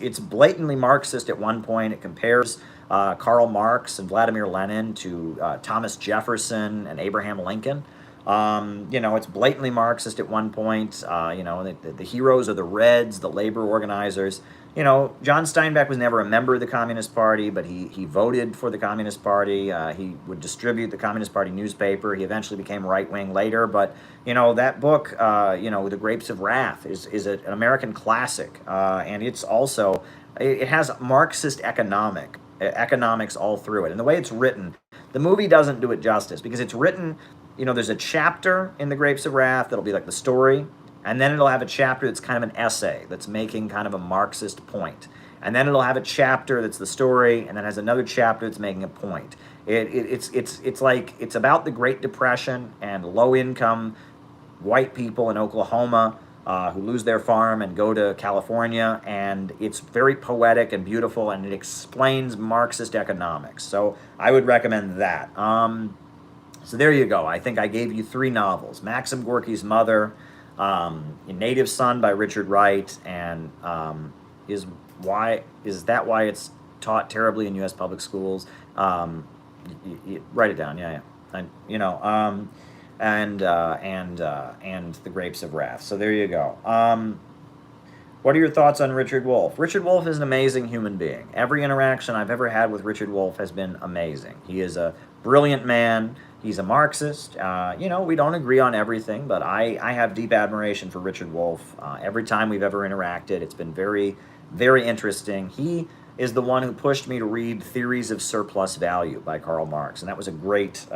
It's blatantly Marxist at one point. It compares Karl Marx and Vladimir Lenin to Thomas Jefferson and Abraham Lincoln. It's blatantly Marxist at one point. The heroes are the Reds, the labor organizers. John Steinbeck was never a member of the Communist Party, but he voted for the Communist Party. He would distribute the Communist Party newspaper. He eventually became right-wing later. But, that book, The Grapes of Wrath, is an American classic. And it's also, it has Marxist economic economics all through it. And the way it's written, the movie doesn't do it justice because it's written, there's a chapter in The Grapes of Wrath that'll be like the story, and then it'll have a chapter that's kind of an essay that's making kind of a Marxist point. And then it'll have a chapter that's the story, and then has another chapter that's making a point. It's about the Great Depression and low-income white people in Oklahoma who lose their farm and go to California, and it's very poetic and beautiful, and it explains Marxist economics. So I would recommend that. So there you go. I think I gave you 3 novels: Maxim Gorky's Mother, Native Son by Richard Wright, and Is That Why It's Taught Terribly in U.S. Public Schools? Write it down. Yeah. And The Grapes of Wrath. So there you go. What are your thoughts on Richard Wolff? Richard Wolff is an amazing human being. Every interaction I've ever had with Richard Wolff has been amazing. He is a brilliant man. He's a Marxist. We don't agree on everything, but I have deep admiration for Richard Wolff. Every time we've ever interacted, it's been very, very interesting. He is the one who pushed me to read Theories of Surplus Value by Karl Marx, and that was a great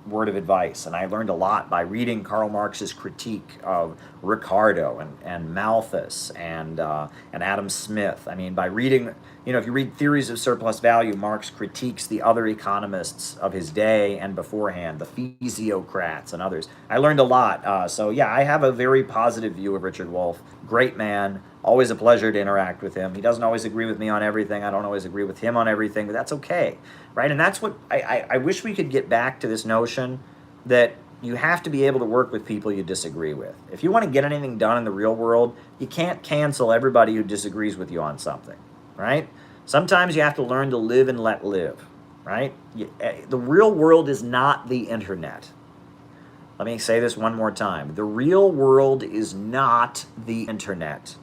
word of advice. And I learned a lot by reading Karl Marx's critique of Ricardo and Malthus and Adam Smith. I mean, by reading, if you read Theories of Surplus Value, Marx critiques the other economists of his day and beforehand, the physiocrats and others. I learned a lot. So yeah, I have a very positive view of Richard Wolff. Great man. Always a pleasure to interact with him. He doesn't always agree with me on everything. I don't always agree with him on everything, but that's okay, right? And that's what I wish we could get back to, this notion that you have to be able to work with people you disagree with. If you want to get anything done in the real world, you can't cancel everybody who disagrees with you on something, right? Sometimes you have to learn to live and let live, right? The real world is not the internet. Let me say this one more time. The real world is not the internet.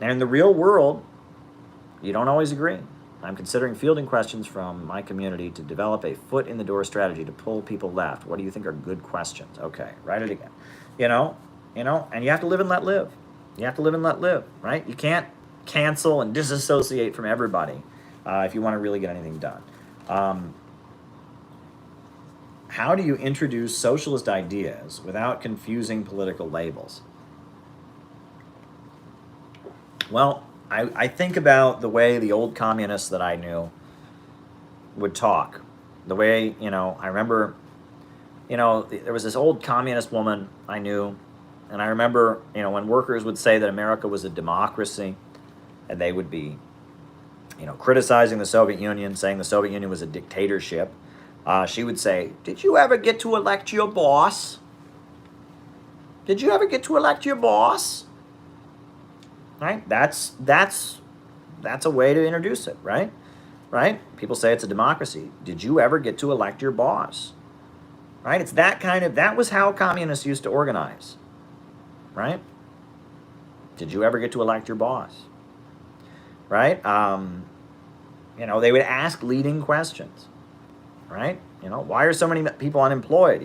And in the real world, you don't always agree. I'm considering fielding questions from my community to develop a foot-in-the-door strategy to pull people left. What do you think are good questions? Okay, write it again. And you have to live and let live. You have to live and let live, right? You can't cancel and disassociate from everybody if you want to really get anything done. How do you introduce socialist ideas without confusing political labels? Well, I think about the way the old communists that I knew would talk. The way, I remember, there was this old communist woman I knew, and I remember, when workers would say that America was a democracy, and they would be, criticizing the Soviet Union, saying the Soviet Union was a dictatorship, she would say, "Did you ever get to elect your boss? Did you ever get to elect your boss?" Right? That's a way to introduce it, right? Right? People say it's a democracy. Did you ever get to elect your boss? Right? It's that was how communists used to organize. Right? Did you ever get to elect your boss? Right? They would ask leading questions. Right? Why are so many people unemployed?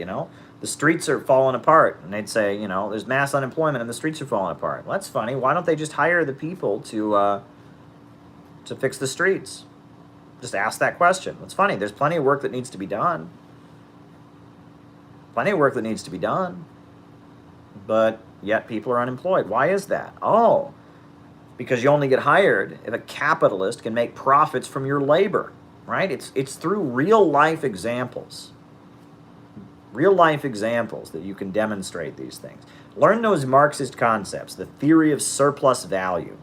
The streets are falling apart, and they'd say, there's mass unemployment and the streets are falling apart. Well, that's funny. Why don't they just hire the people to fix the streets? Just ask that question. It's funny. There's plenty of work that needs to be done. Plenty of work that needs to be done. But yet people are unemployed. Why is that? Oh, because you only get hired if a capitalist can make profits from your labor, right? It's through real life examples. Real life examples that you can demonstrate these things. Learn those Marxist concepts, the theory of surplus value,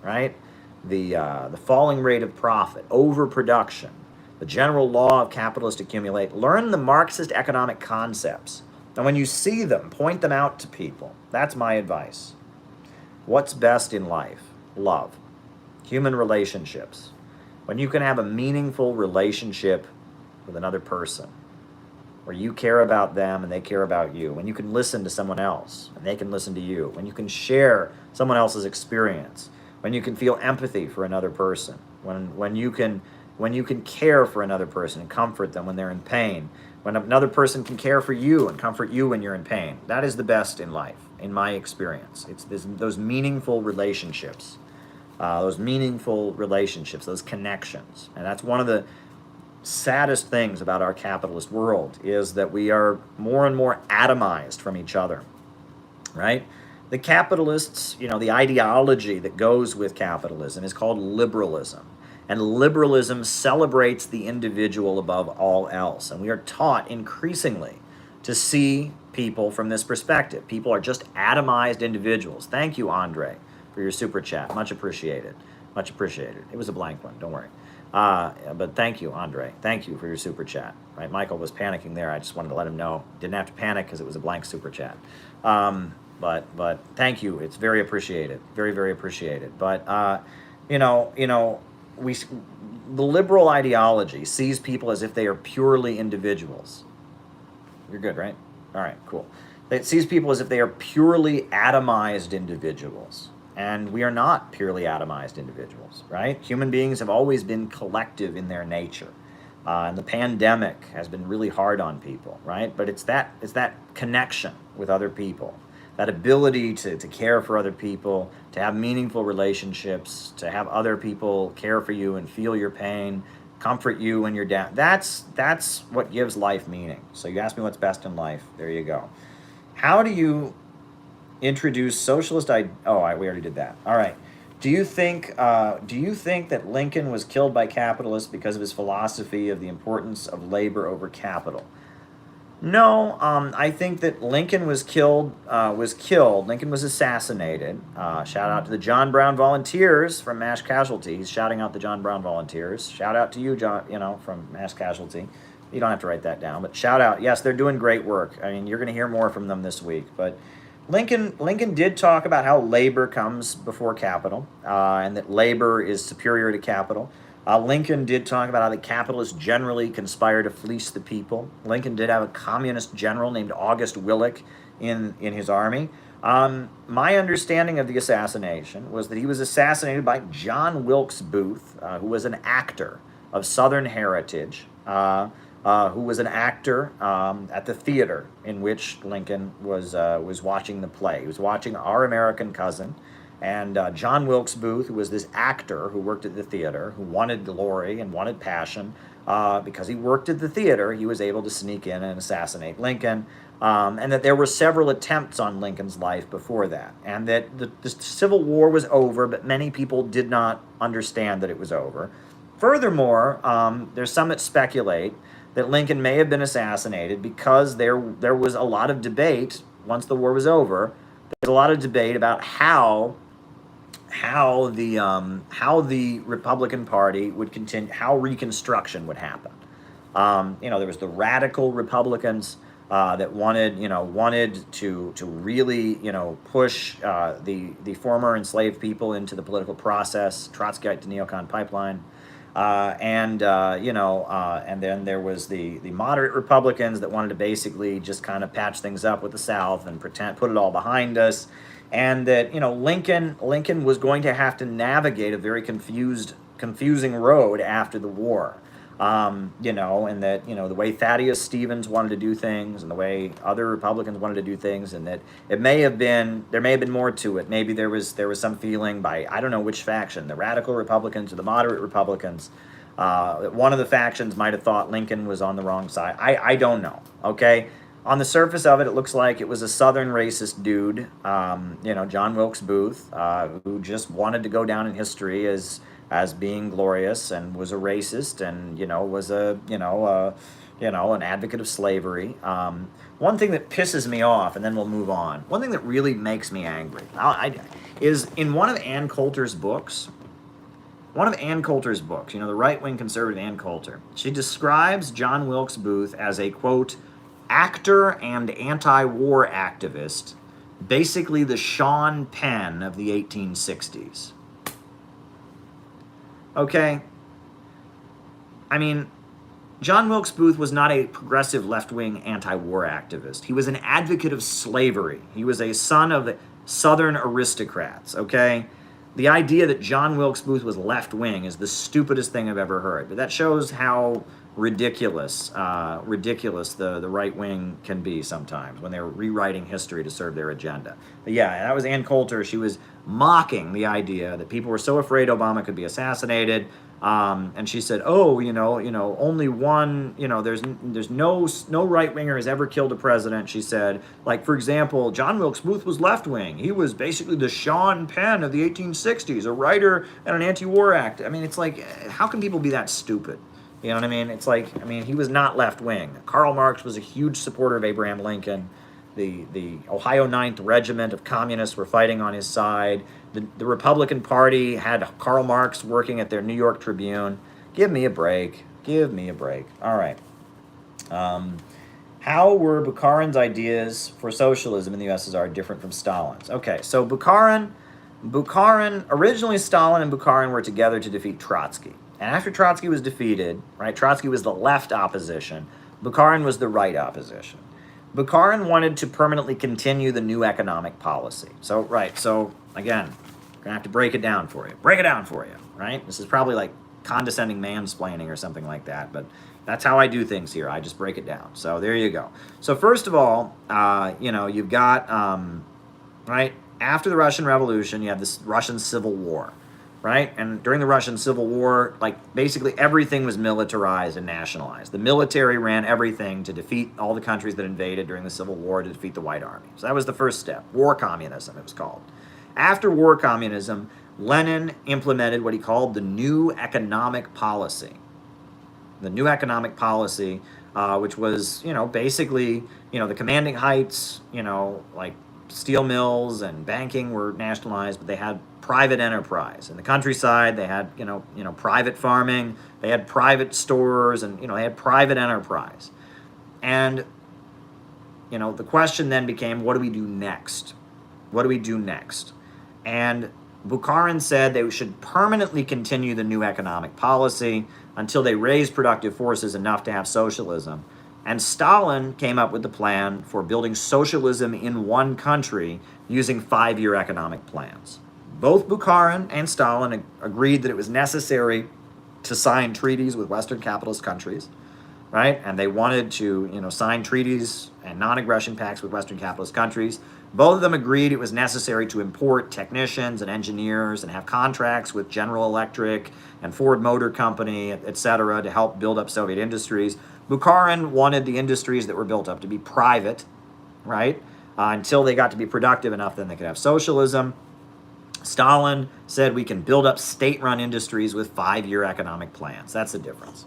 right? The falling rate of profit, overproduction, the general law of capitalist accumulate. Learn the Marxist economic concepts. And when you see them, point them out to people. That's my advice. What's best in life? Love. Human relationships. When you can have a meaningful relationship with another person, where you care about them and they care about you, when you can listen to someone else and they can listen to you, when you can share someone else's experience, when you can feel empathy for another person, when you can care for another person and comfort them when they're in pain, when another person can care for you and comfort you when you're in pain. That is the best in life, in my experience. It's those meaningful relationships those meaningful relationships, those connections. And that's one of the saddest things about our capitalist world, is that we are more and more atomized from each other, right? The capitalists, the ideology that goes with capitalism is called liberalism. And liberalism celebrates the individual above all else. And we are taught increasingly to see people from this perspective. People are just atomized individuals. Thank you, Andre, for your super chat. Much appreciated. Much appreciated. It was a blank one, don't worry. But thank you, Andre. Thank you for your super chat. Right, Michael was panicking there. I just wanted to let him know. Didn't have to panic because it was a blank super chat. But thank you. It's very appreciated. Very, very appreciated. But the liberal ideology sees people as if they are purely individuals. You're good, right? All right, cool. It sees people as if they are purely atomized individuals. And we are not purely atomized individuals, right? Human beings have always been collective in their nature. And the pandemic has been really hard on people, right? But it's that connection with other people, that ability to care for other people, to have meaningful relationships, to have other people care for you and feel your pain, comfort you when you're down. That's what gives life meaning. So you ask me what's best in life. There you go. How do you introduce socialist? We already did that. All right. Do you think that Lincoln was killed by capitalists because of his philosophy of the importance of labor over capital? No, I think that Lincoln was killed. Lincoln was assassinated. Shout out to the John Brown Volunteers from Mass Casualty. He's shouting out the John Brown Volunteers. Shout out to you, John, from Mass Casualty. You don't have to write that down, but shout out. Yes, they're doing great work. I mean, you're going to hear more from them this week. But Lincoln did talk about how labor comes before capital, and that labor is superior to capital. Lincoln did talk about how the capitalists generally conspire to fleece the people. Lincoln did have a communist general named August Willich in his army. My understanding of the assassination was that he was assassinated by John Wilkes Booth, who was an actor of Southern heritage, who was an actor at the theater in which Lincoln was watching the play. He was watching Our American Cousin. And John Wilkes Booth, who was this actor who worked at the theater, who wanted glory and wanted passion, because he worked at the theater, he was able to sneak in and assassinate Lincoln, and that there were several attempts on Lincoln's life before that, and that the Civil War was over, but many people did not understand that it was over. Furthermore, there's some that speculate that Lincoln may have been assassinated because there was a lot of debate once the war was over. There's a lot of debate about how the Republican Party would continue, how Reconstruction would happen. There was the radical Republicans that wanted to really push the former enslaved people into the political process, Trotskyite to Neocon pipeline. And then there was the moderate Republicans that wanted to basically just kind of patch things up with the South and put it all behind us. And that, Lincoln was going to have to navigate a very confusing road after the war. And that, the way Thaddeus Stevens wanted to do things and the way other Republicans wanted to do things, and that there may have been more to it. Maybe there was some feeling by, I don't know which faction, the radical Republicans or the moderate Republicans, that one of the factions might have thought Lincoln was on the wrong side. I don't know, okay? On the surface of it, it looks like it was a Southern racist dude, John Wilkes Booth, who just wanted to go down in history as being glorious, and was a racist, and was an advocate of slavery. One thing that pisses me off, and then we'll move on. One thing that really makes me angry is in one of Ann Coulter's books. The right-wing conservative Ann Coulter, she describes John Wilkes Booth as a, quote, actor and anti-war activist, basically the Sean Penn of the 1860s. Okay? I mean, John Wilkes Booth was not a progressive left-wing anti-war activist. He was an advocate of slavery. He was a son of the Southern aristocrats, okay? the idea that John Wilkes Booth was left-wing is the stupidest thing I've ever heard. But that shows how ridiculous the right wing can be sometimes when they're rewriting history to serve their agenda. But yeah, that was Ann Coulter. She was mocking the idea that people were so afraid Obama could be assassinated. And she said, "Oh, only one. There's no right winger has ever killed a president." She said, like for example, John Wilkes Booth was left wing. He was basically the Sean Penn of the 1860s, a writer and an anti-war act. I mean, it's like, how can people be that stupid? You know what I mean? It's like, he was not left wing. Karl Marx was a huge supporter of Abraham Lincoln. The Ohio 9th Regiment of communists were fighting on his side. The Republican Party had Karl Marx working at their New York Tribune. Give me a break. Give me a break. All right. How were Bukharin's ideas for socialism in the USSR different from Stalin's? Okay, so Bukharin, originally Stalin and Bukharin were together to defeat Trotsky. And after Trotsky was defeated, right, Trotsky was the left opposition, Bukharin was the right opposition. Bukharin wanted to permanently continue the new economic policy. So again, we're gonna have to break it down for you. Right? This is probably like condescending mansplaining or something like that, but that's how I do things here. I just break it down. So there you go. So first of all, you've got, right, after the Russian Revolution, you have this Russian Civil War. Right? And during the Russian Civil War, like basically everything was militarized and nationalized. The military ran everything to defeat all the countries that invaded during the Civil War, to defeat the White Army. So that was the first step. War communism, it was called. After war communism, Lenin implemented what he called the new economic policy. The new economic policy, which was, basically, the commanding heights, like steel mills and banking were nationalized, but they had private enterprise. In the countryside, they had, private farming, they had private stores, and, they had private enterprise. And, the question then became, what do we do next? What do we do next? And Bukharin said they should permanently continue the new economic policy until they raised productive forces enough to have socialism. And Stalin came up with the plan for building socialism in one country using 5-year economic plans. Both Bukharin and Stalin agreed that it was necessary to sign treaties with Western capitalist countries, right? And they wanted to, sign treaties and non-aggression pacts with Western capitalist countries. Both of them agreed it was necessary to import technicians and engineers and have contracts with General Electric and Ford Motor Company, etc., to help build up Soviet industries. Bukharin wanted the industries that were built up to be private, right? Until they got to be productive enough, then they could have socialism. Stalin said we can build up state-run industries with 5-year economic plans. That's the difference.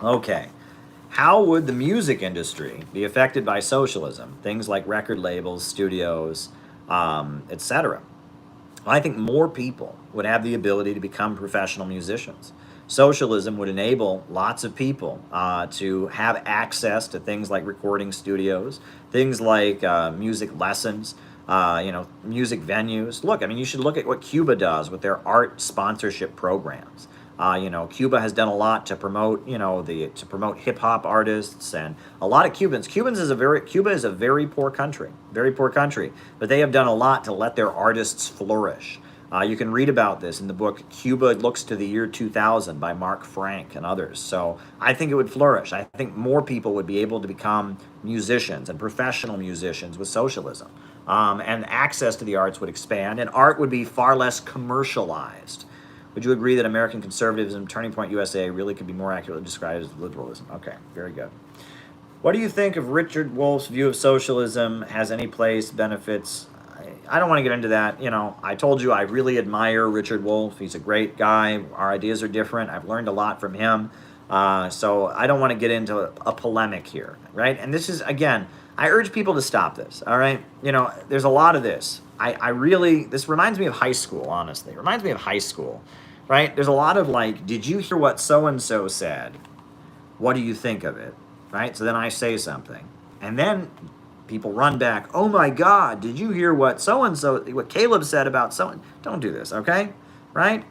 Okay. How would the music industry be affected by socialism? Things like record labels, studios, etc. I think more people would have the ability to become professional musicians. Socialism would enable lots of people to have access to things like recording studios, things like music lessons, music venues. Look, you should look at what Cuba does with their art sponsorship programs. Cuba has done a lot to promote, to promote hip hop artists, and a lot of Cubans. Cuba is a very poor country, but they have done a lot to let their artists flourish. You can read about this in the book Cuba Looks to the Year 2000 by Mark Frank and others. So I think it would flourish. I think more people would be able to become musicians and professional musicians with socialism. And access to the arts would expand, and art would be far less commercialized. Would you agree that American conservatism, Turning Point USA, really could be more accurately described as liberalism? Okay, very good. What do you think of Richard Wolff's view of socialism? Has any place, benefits? I don't want to get into that. I told you I really admire Richard Wolff. He's a great guy. Our ideas are different. I've learned a lot from him. So I don't want to get into a polemic here, right? And this is, again, I urge people to stop this, all right? There's a lot of this. This reminds me of high school, honestly. It reminds me of high school, right? There's a lot of like, did you hear what so-and-so said? What do you think of it, right? So then I say something. And then people run back, oh my God, did you hear what so-and-so, what Caleb said about so-and-so? Don't do this, okay? Right?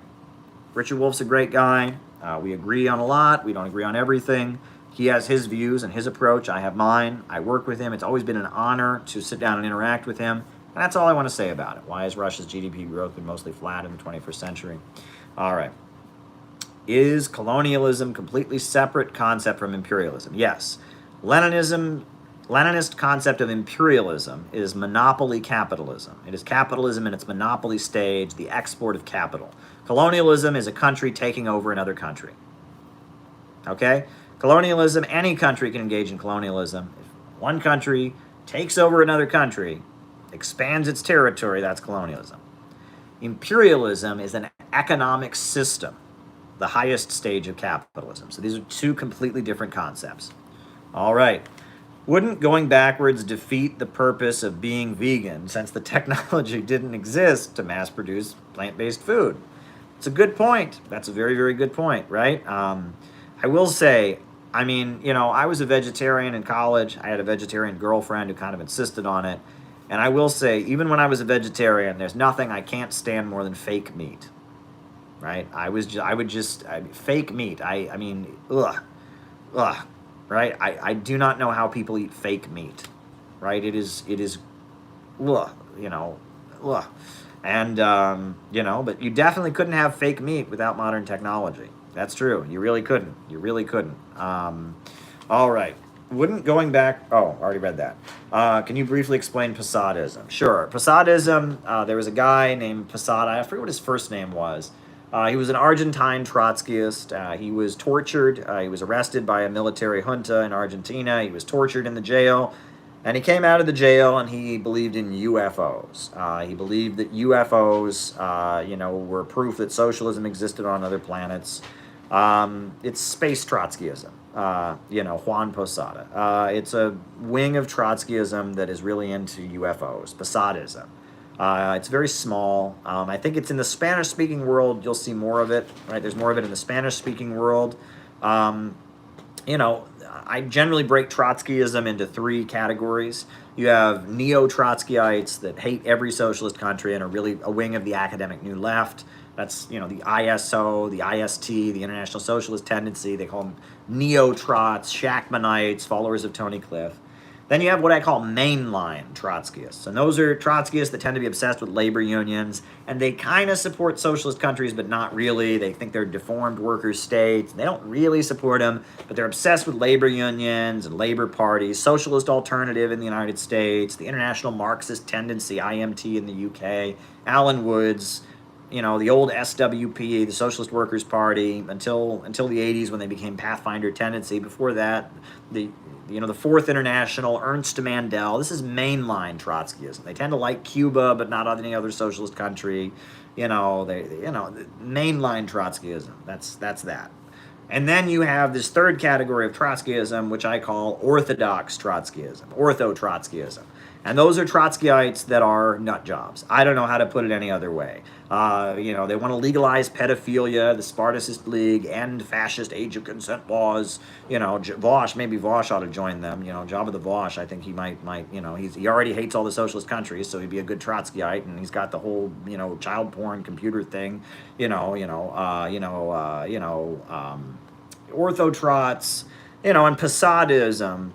Richard Wolff's a great guy. We agree on a lot. We don't agree on everything. He has his views and his approach. I have mine. I work with him. It's always been an honor to sit down and interact with him. That's all I want to say about it. Why has Russia's GDP growth been mostly flat in the 21st century? All right. Is colonialism completely separate concept from imperialism? Yes. Leninist concept of imperialism is monopoly capitalism. It is capitalism in its monopoly stage, the export of capital. Colonialism is a country taking over another country. Okay? Colonialism, any country can engage in colonialism. If one country takes over another country, expands its territory, that's colonialism. Imperialism is an economic system, the highest stage of capitalism. So these are two completely different concepts. All right. Wouldn't going backwards defeat the purpose of being vegan since the technology didn't exist to mass produce plant-based food? It's a good point. That's a very, very good point, right? I will say, I mean, you know, I was a vegetarian in college. I had a vegetarian girlfriend who kind of insisted on it. And I will say, even when I was a vegetarian, there's nothing I can't stand more than fake meat, right? Fake meat. I mean, ugh, right? I do not know how people eat fake meat, right? It is, ugh, you know, ugh. And, you know, but you definitely couldn't have fake meat without modern technology. That's true. You really couldn't. You really couldn't. All right. Wouldn't going back... Oh, already read that. Can you briefly explain Posadism? Sure. Posadism, there was a guy named Posada. I forget what his first name was. He was an Argentine Trotskyist. He was tortured. He was arrested by a military junta in Argentina. He was tortured in the jail. And he came out of the jail and he believed in UFOs. He believed that UFOs, you know, were proof that socialism existed on other planets. It's space Trotskyism. You know, Juan Posada. It's a wing of Trotskyism that is really into UFOs, Posadism. It's very small. I think it's in the Spanish-speaking world. You'll see more of it, right? There's more of it in the Spanish-speaking world. You know, I generally break Trotskyism into three categories. You have neo-Trotskyites that hate every socialist country and are really a wing of the academic New Left. That's, you know, the ISO, the IST, the International Socialist Tendency. They call them neo-Trots, Shachtmanites, followers of Tony Cliff. Then you have what I call mainline Trotskyists. And those are Trotskyists that tend to be obsessed with labor unions, and they kind of support socialist countries, but not really. They think they're deformed worker states. They don't really support them, but they're obsessed with labor unions and labor parties, socialist alternative in the United States, the International Marxist Tendency, IMT in the UK, Alan Woods, you know, the old SWP, the Socialist Workers' Party, until the 80s when they became Pathfinder Tendency. Before that, the Fourth International, Ernst Mandel. This is mainline Trotskyism. They tend to like Cuba, but not any other socialist country. Mainline Trotskyism. That's that. And then you have this third category of Trotskyism, which I call orthodox Trotskyism, ortho-Trotskyism. And those are Trotskyites that are nut jobs. I don't know how to put it any other way. They want to legalize pedophilia, the Spartacist League, end fascist age of consent laws. You know, maybe Vosh ought to join them. You know, Jabba the Vosh, I think he might. You know, he already hates all the socialist countries, so he'd be a good Trotskyite, and he's got the whole, you know, child porn computer thing. Ortho-Trots. You know, and Posadism,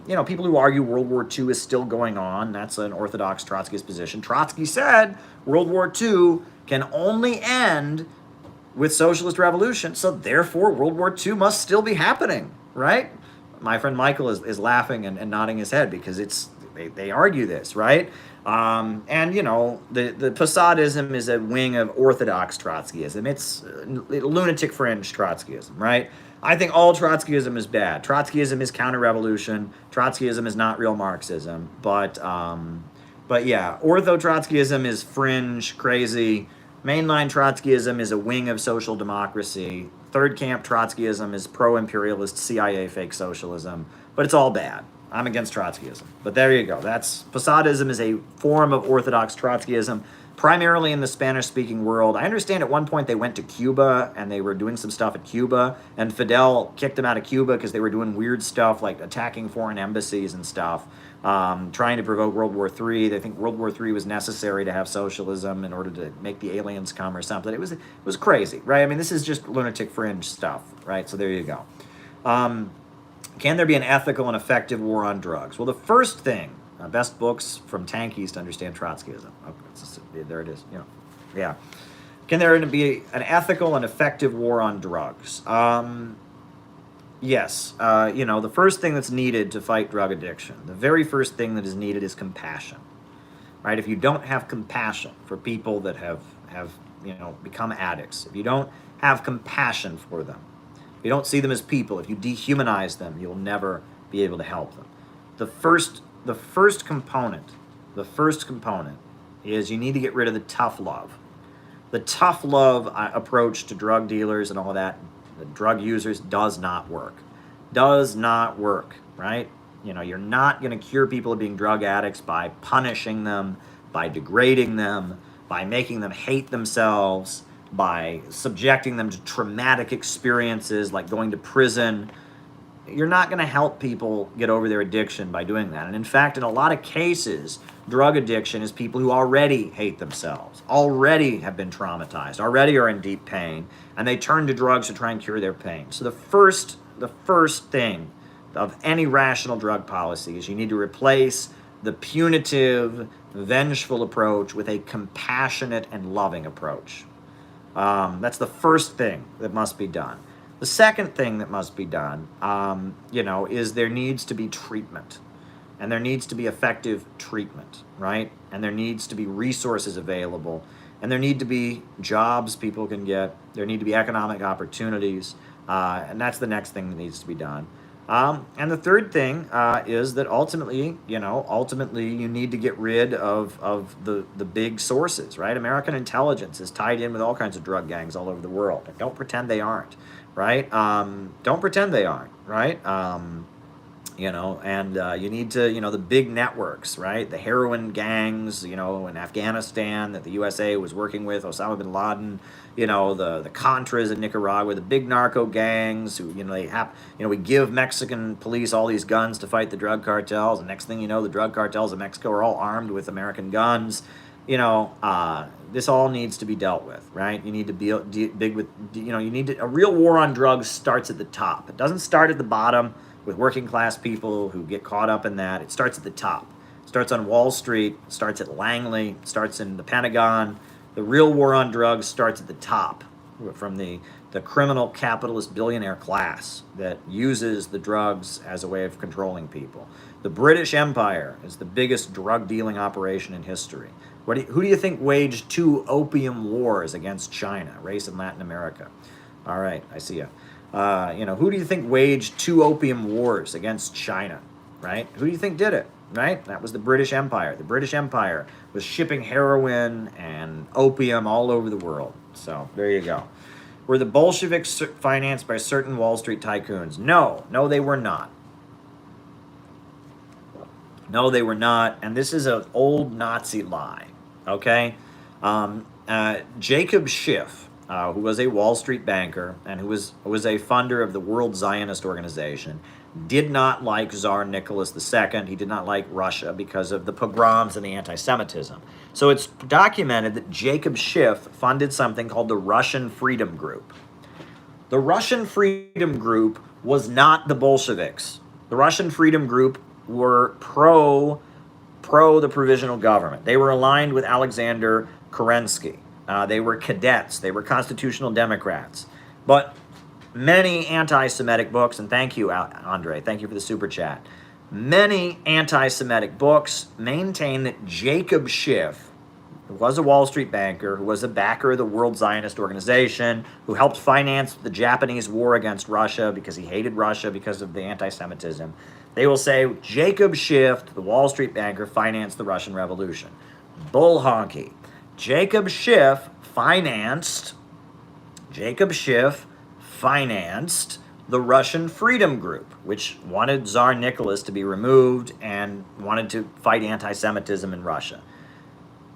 you know, people who argue World War II is still going on. That's an orthodox Trotskyist position. Trotsky said World War II can only end with socialist revolution, so therefore World War II must still be happening, right? My friend Michael is laughing and nodding his head because they argue this, right? And, you know, the Posadism is a wing of orthodox Trotskyism. It's lunatic fringe Trotskyism, right? I think all Trotskyism is bad. Trotskyism is counter-revolution. Trotskyism is not real Marxism. But yeah, ortho-Trotskyism is fringe, crazy. Mainline Trotskyism is a wing of social democracy. Third camp Trotskyism is pro-imperialist CIA fake socialism. But it's all bad. I'm against Trotskyism. But there you go. Posadism is a form of orthodox Trotskyism, primarily in the Spanish-speaking world. I understand at one point they went to Cuba and they were doing some stuff at Cuba, and Fidel kicked them out of Cuba because they were doing weird stuff like attacking foreign embassies and stuff, trying to provoke World War III. They think World War III was necessary to have socialism in order to make the aliens come or something. It was crazy, right? I mean, this is just lunatic fringe stuff, right? So there you go. Can there be an ethical and effective war on drugs? Well, the first thing Best books from tankies to understand Trotskyism. Okay, there it is. Yeah. Can there be an ethical and effective war on drugs? Yes. The first thing that's needed to fight drug addiction, the very first thing that is needed is compassion. Right? If you don't have compassion for people that have become addicts, if you don't have compassion for them, if you don't see them as people, if you dehumanize them, you'll never be able to help them. The first component is you need to get rid of the tough love. The tough love approach to drug dealers and all of that, the drug users, does not work. Does not work, right? You're not going to cure people of being drug addicts by punishing them, by degrading them, by making them hate themselves, by subjecting them to traumatic experiences like going to prison. You're not going to help people get over their addiction by doing that. And in fact, in a lot of cases, drug addiction is people who already hate themselves, already have been traumatized, already are in deep pain, and they turn to drugs to try and cure their pain. So the first thing of any rational drug policy is you need to replace the punitive, vengeful approach with a compassionate and loving approach. That's the first thing that must be done. The second thing that must be done, is there needs to be treatment. And there needs to be effective treatment, right? And there needs to be resources available. And there need to be jobs people can get. There need to be economic opportunities. And that's the next thing that needs to be done. And the third thing is that ultimately you need to get rid of the big sources, right? American intelligence is tied in with all kinds of drug gangs all over the world. And don't pretend they aren't, right? Don't pretend they aren't, right? You need to, the big networks, right? The heroin gangs, in Afghanistan that the USA was working with, Osama bin Laden, the Contras in Nicaragua, the big narco gangs who, we give Mexican police all these guns to fight the drug cartels. And next thing you know, the drug cartels in Mexico are all armed with American guns. This all needs to be dealt with, right? You need to be big with, a real war on drugs starts at the top. It doesn't start at the bottom with working class people who get caught up in that. It starts at the top. It starts on Wall Street, it starts at Langley, it starts in the Pentagon. The real war on drugs starts at the top, from the criminal capitalist billionaire class that uses the drugs as a way of controlling people. The British Empire is the biggest drug dealing operation in history. Who do you think waged 2 opium wars against China, race in Latin America? All right, I see you. Who do you think waged 2 opium wars against China, right? Who do you think did it, right? That was the British Empire. The British Empire was shipping heroin and opium all over the world. So there you go. Were the Bolsheviks financed by certain Wall Street tycoons? No, they were not. No, they were not. And this is an old Nazi lie, okay? Jacob Schiff, who was a Wall Street banker and who was a funder of the World Zionist Organization, did not like Tsar Nicholas II. He did not like Russia because of the pogroms and the anti-Semitism. So it's documented that Jacob Schiff funded something called the Russian Freedom Group. The Russian Freedom Group was not the Bolsheviks. The Russian Freedom Group were pro the provisional government. They were aligned with Alexander Kerensky. They were cadets. They were constitutional Democrats. But many anti-Semitic books, and thank you, Andre, thank you for the super chat. Many anti-Semitic books maintain that Jacob Schiff, who was a Wall Street banker, who was a backer of the World Zionist Organization, who helped finance the Japanese war against Russia because he hated Russia because of the anti-Semitism, they will say Jacob Schiff, the Wall Street banker, financed the Russian Revolution. Bull honky. Jacob Schiff financed the Russian Freedom Group, which wanted Tsar Nicholas to be removed and wanted to fight anti-Semitism in Russia.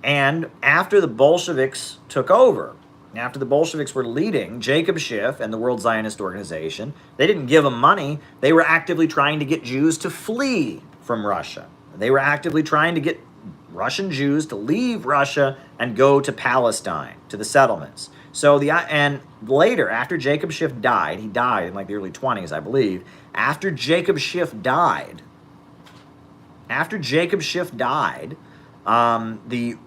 And after the Bolsheviks took over, after the Bolsheviks were leading Jacob Schiff and the World Zionist Organization, they didn't give them money. They were actively trying to get Jews to flee from Russia. They were actively trying to get Russian Jews to leave Russia and go to Palestine, to the settlements. So and later, after Jacob Schiff died, he died in like the early 20s, I believe. After Jacob Schiff died, After Jacob Schiff died, the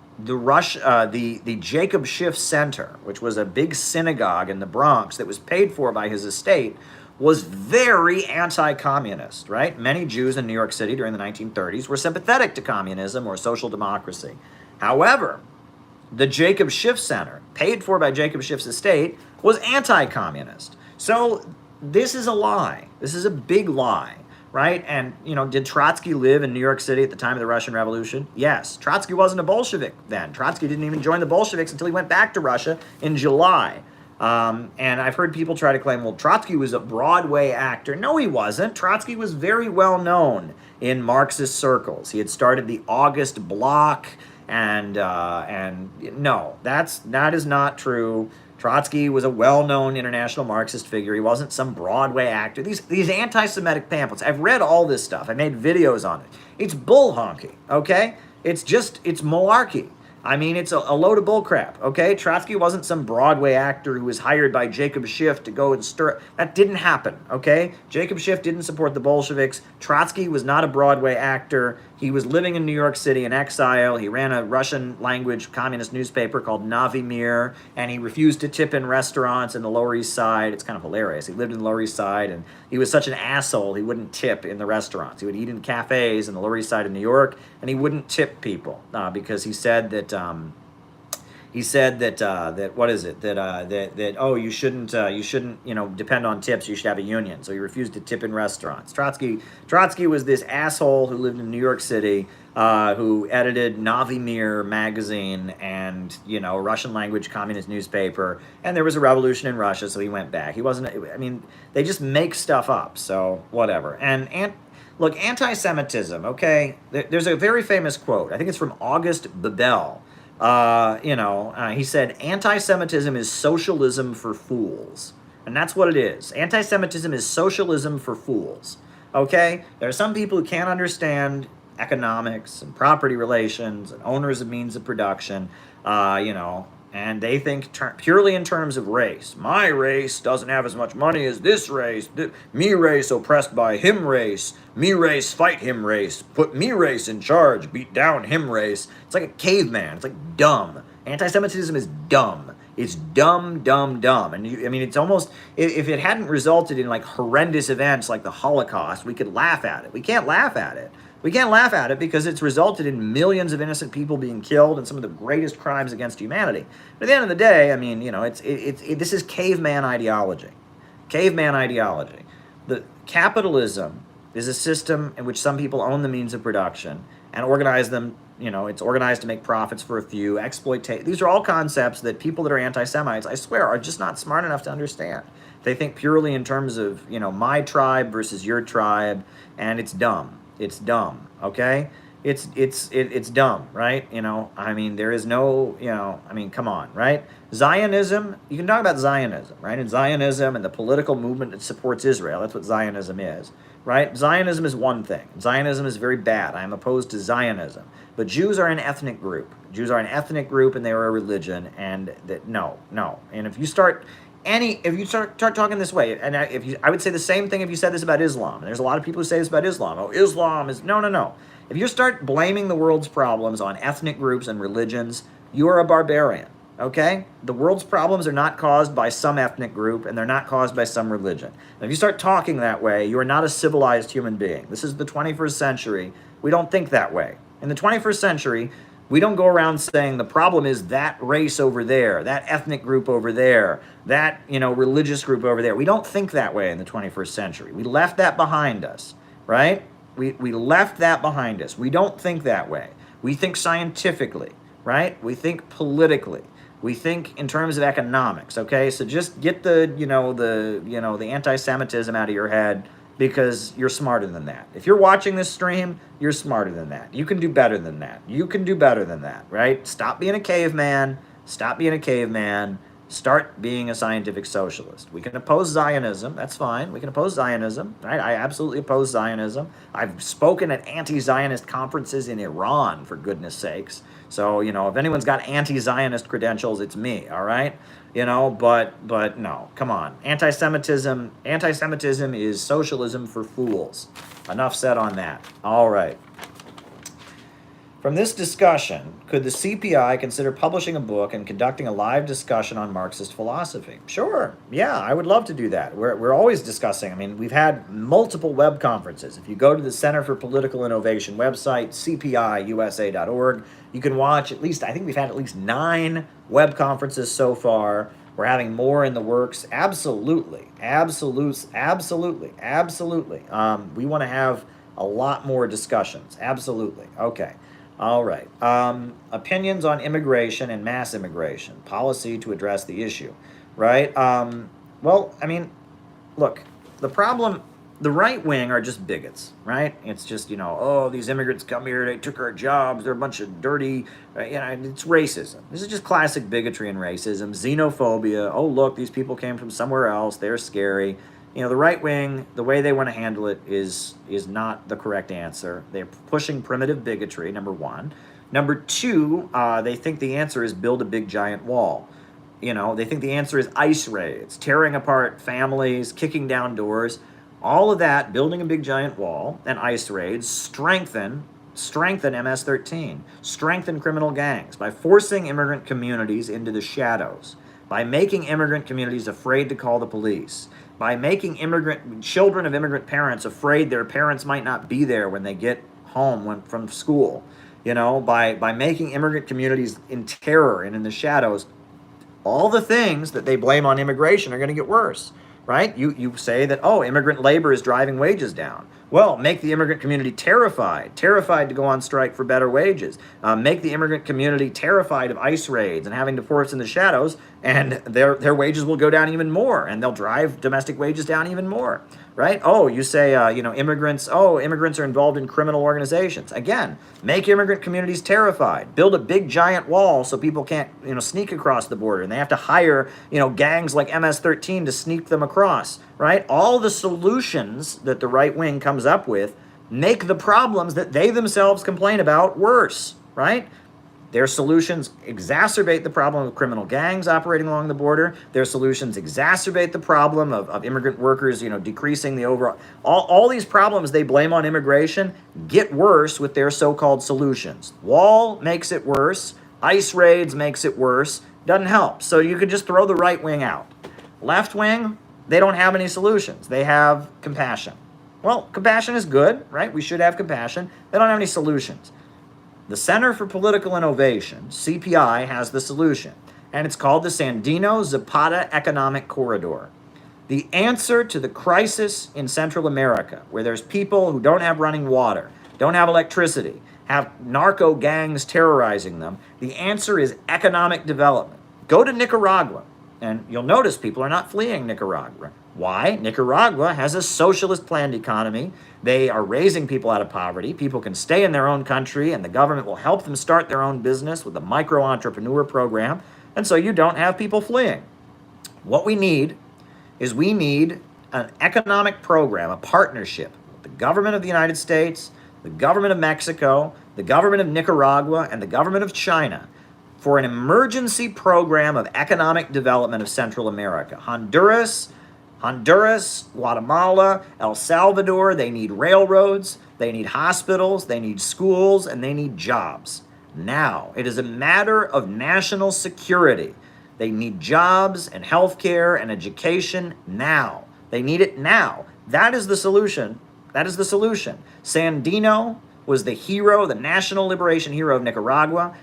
Jacob Schiff Center, which was a big synagogue in the Bronx that was paid for by his estate, was very anti-communist, right? Many Jews in New York City during the 1930s were sympathetic to communism or social democracy. However, the Jacob Schiff Center, paid for by Jacob Schiff's estate, was anti-communist. So this is a lie. This is a big lie, right? And, did Trotsky live in New York City at the time of the Russian Revolution? Yes. Trotsky wasn't a Bolshevik then. Trotsky didn't even join the Bolsheviks until he went back to Russia in July. And I've heard people try to claim, well, Trotsky was a Broadway actor. No, he wasn't. Trotsky was very well known in Marxist circles. He had started the August Bloc, and no, that is not true. Trotsky was a well-known international Marxist figure. He wasn't some Broadway actor. These anti-Semitic pamphlets, I've read all this stuff. I made videos on it. It's bull honky, okay? It's malarkey. I mean, it's a load of bullcrap, okay? Trotsky wasn't some Broadway actor who was hired by Jacob Schiff to go and stir. That didn't happen, okay? Jacob Schiff didn't support the Bolsheviks. Trotsky was not a Broadway actor. He was living in New York City in exile. He ran a Russian-language communist newspaper called Novi Mir, and he refused to tip in restaurants in the Lower East Side. It's kind of hilarious. He lived in the Lower East Side, and he was such an asshole, he wouldn't tip in the restaurants. He would eat in cafes in the Lower East Side of New York, and he wouldn't tip people because he said that you shouldn't depend on tips. You should have a union. So he refused to tip in restaurants. Trotsky was this asshole who lived in New York City, who edited Novi Mir magazine and a Russian language communist newspaper. And there was a revolution in Russia, so he went back. He wasn't. I mean, they just make stuff up. So whatever. And look, anti-Semitism. Okay, there's a very famous quote. I think it's from August Bebel. He said, anti-Semitism is socialism for fools. And that's what it is. Anti-Semitism is socialism for fools. Okay? There are some people who can't understand economics and property relations and owners of means of production, and they think purely in terms of race. My race doesn't have as much money as this race. Me race oppressed by him race. Me race fight him race. Put me race in charge. Beat down him race. It's like a caveman. It's like dumb. Anti-Semitism is dumb. It's dumb, dumb, dumb. And it's almost, if it hadn't resulted in like horrendous events like the Holocaust, we could laugh at it. We can't laugh at it. We can't laugh at it because it's resulted in millions of innocent people being killed and some of the greatest crimes against humanity. But at the end of the day, this is caveman ideology. Caveman ideology. The capitalism is a system in which some people own the means of production and organize them. It's organized to make profits for a few, exploitate. These are all concepts that people that are anti-Semites, I swear, are just not smart enough to understand. They think purely in terms of, my tribe versus your tribe, and it's dumb. It's dumb, okay? It's dumb, right? There is no, come on, right? Zionism, you can talk about Zionism, right? And Zionism and the political movement that supports Israel, that's what Zionism is, right? Zionism is one thing. Zionism is very bad. I am opposed to Zionism. But Jews are an ethnic group. Jews are an ethnic group and they are a religion, and no. And if you start talking this way, and I would say the same thing if you said this about Islam. And there's a lot of people who say this about Islam. Oh, Islam is no. If you start blaming the world's problems on ethnic groups and religions, you are a barbarian. Okay? The world's problems are not caused by some ethnic group, and they're not caused by some religion. And if you start talking that way, you are not a civilized human being. This is the 21st century. We don't think that way. In the 21st century, we don't go around saying the problem is that race over there, that ethnic group over there, that, religious group over there. We don't think that way in the 21st century. We left that behind us, right? We left that behind us. We don't think that way. We think scientifically, right? We think politically. We think in terms of economics, okay? So just get the anti-Semitism out of your head, because you're smarter than that. If you're watching this stream, you're smarter than that. You can do better than that. You can do better than that, right? Stop being a caveman. Stop being a caveman. Start being a scientific socialist. We can oppose Zionism. That's fine. We can oppose Zionism, right? I absolutely oppose Zionism. I've spoken at anti-Zionist conferences in Iran, for goodness sakes. So, if anyone's got anti-Zionist credentials, it's me, all right? But no, come on. Anti-Semitism is socialism for fools. Enough said on that. All right. From this discussion, could the CPI consider publishing a book and conducting a live discussion on Marxist philosophy? Sure. Yeah, I would love to do that. We're always discussing. I mean, we've had multiple web conferences. If you go to the Center for Political Innovation website, cpiusa.org, you can watch at least, I think we've had at least 9 web conferences so far. We're having more in the works. Absolutely. Absolutely. We want to have a lot more discussions. Absolutely. Okay. All right. Opinions on immigration and mass immigration, policy to address the issue, right? Well, I mean, look, the problem, the right wing are just bigots, right? It's just, oh, these immigrants come here, they took our jobs, they're a bunch of dirty, it's racism. This is just classic bigotry and racism, xenophobia. Oh, look, these people came from somewhere else, they're scary. The right wing, the way they want to handle it is not the correct answer. They're pushing primitive bigotry, number one. Number two, they think the answer is build a big giant wall. They think the answer is ICE raids, tearing apart families, kicking down doors. All of that, building a big giant wall and ICE raids, strengthen MS-13, strengthen criminal gangs by forcing immigrant communities into the shadows, by making immigrant communities afraid to call the police, by making children of immigrant parents afraid their parents might not be there when they get home from school, by making immigrant communities in terror and in the shadows. All the things that they blame on immigration are going to get worse, right? You say that, oh, immigrant labor is driving wages down. Well, make the immigrant community terrified to go on strike for better wages. Make the immigrant community terrified of ICE raids and having to force in the shadows, and their wages will go down even more, and they'll drive domestic wages down even more, right? Oh, you say, immigrants are involved in criminal organizations. Again, make immigrant communities terrified. Build a big giant wall so people can't, sneak across the border, and they have to hire, gangs like MS-13 to sneak them across, right? All the solutions that the right wing comes up with make the problems that they themselves complain about worse, right? Their solutions exacerbate the problem of criminal gangs operating along the border. Their solutions exacerbate the problem of immigrant workers, decreasing the overall. All these problems they blame on immigration get worse with their so-called solutions. Wall makes it worse. ICE raids makes it worse. Doesn't help. So you could just throw the right wing out. Left wing, they don't have any solutions. They have compassion. Well, compassion is good, right? We should have compassion. They don't have any solutions. The Center for Political Innovation, CPI, has the solution, and it's called the Sandino-Zapata Economic Corridor. The answer to the crisis in Central America, where there's people who don't have running water, don't have electricity, have narco gangs terrorizing them, the answer is economic development. Go to Nicaragua, and you'll notice people are not fleeing Nicaragua. Why? Nicaragua has a socialist planned economy. They are raising people out of poverty. People can stay in their own country, and the government will help them start their own business with a micro-entrepreneur program, and so you don't have people fleeing. What we need is an economic program, a partnership with the government of the United States, the government of Mexico, the government of Nicaragua, and the government of China for an emergency program of economic development of Central America. Honduras, Guatemala, El Salvador, they need railroads, they need hospitals, they need schools, and they need jobs. Now, it is a matter of national security. They need jobs and healthcare and education now. They need it now. That is the solution. Sandino was the hero, the national liberation hero of Nicaragua.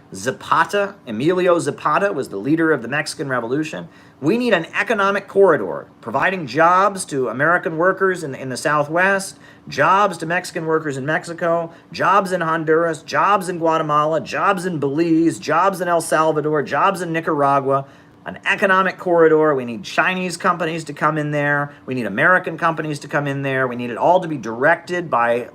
Emilio Zapata, was the leader of the Mexican Revolution. We need an economic corridor, providing jobs to American workers in the Southwest, jobs to Mexican workers in Mexico, jobs in Honduras, jobs in Guatemala, jobs in Belize, jobs in El Salvador, jobs in Nicaragua. An economic corridor. We need Chinese companies to come in there. We need American companies to come in there. We need it all to be directed by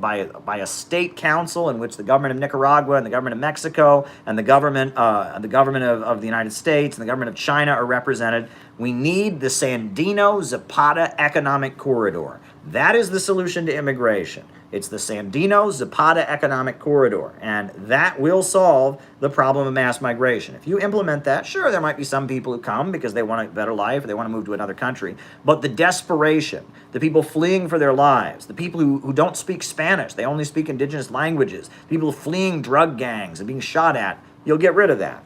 a state council in which the government of Nicaragua and the government of Mexico and the government of the United States and the government of China are represented. We need the Sandino-Zapata economic corridor. That is the solution to immigration. It's the Sandino-Zapata economic corridor, and that will solve the problem of mass migration. If you implement that, sure, there might be some people who come because they want a better life or they want to move to another country, but the desperation, the people fleeing for their lives, the people who don't speak Spanish, they only speak indigenous languages, people fleeing drug gangs and being shot at, you'll get rid of that.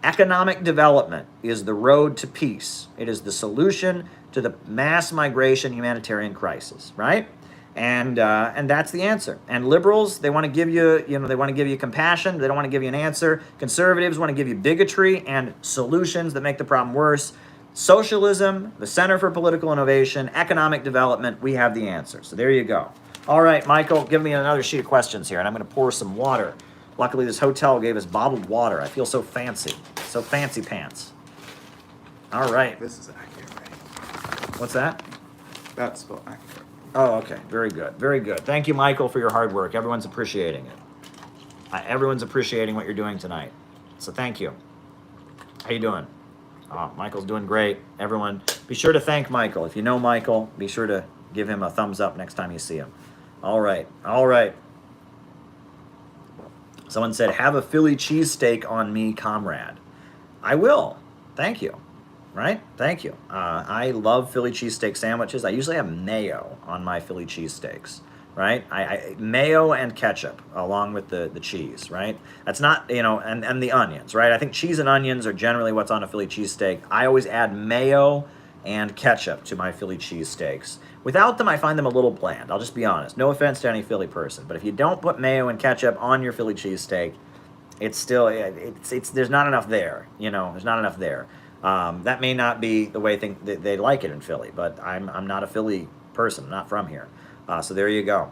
Economic development is the road to peace. It is the solution to the mass migration humanitarian crisis, right? And that's the answer. And liberals, they want to give you, they want to give you compassion. They don't want to give you an answer. Conservatives want to give you bigotry and solutions that make the problem worse. Socialism, the Center for Political Innovation, economic development, we have the answer. So there you go. All right, Michael, give me another sheet of questions here, and I'm going to pour some water. Luckily, this hotel gave us bottled water. I feel so fancy pants. All right. This is accurate, right? What's that? That's spelled accurate. Oh, okay. Very good. Very good. Thank you, Michael, for your hard work. Everyone's appreciating it. Everyone's appreciating what you're doing tonight. So thank you. How you doing? Oh, Michael's doing great. Everyone, be sure to thank Michael. If you know Michael, be sure to give him a thumbs up next time you see him. All right. All right. Someone said, have a Philly cheesesteak on me, comrade. I will. Thank you. Right? Thank you. I love Philly cheesesteak sandwiches. I usually have mayo on my Philly cheesesteaks, right? I mayo and ketchup along with the cheese, right? That's not, and the onions, right? I think cheese and onions are generally what's on a Philly cheesesteak. I always add mayo and ketchup to my Philly cheesesteaks. Without them, I find them a little bland. I'll just be honest. No offense to any Philly person, but if you don't put mayo and ketchup on your Philly cheesesteak, it's still, there's not enough there, there's not enough there. That may not be the way they like it in Philly, but I'm not a Philly person. I'm not from here. So there you go.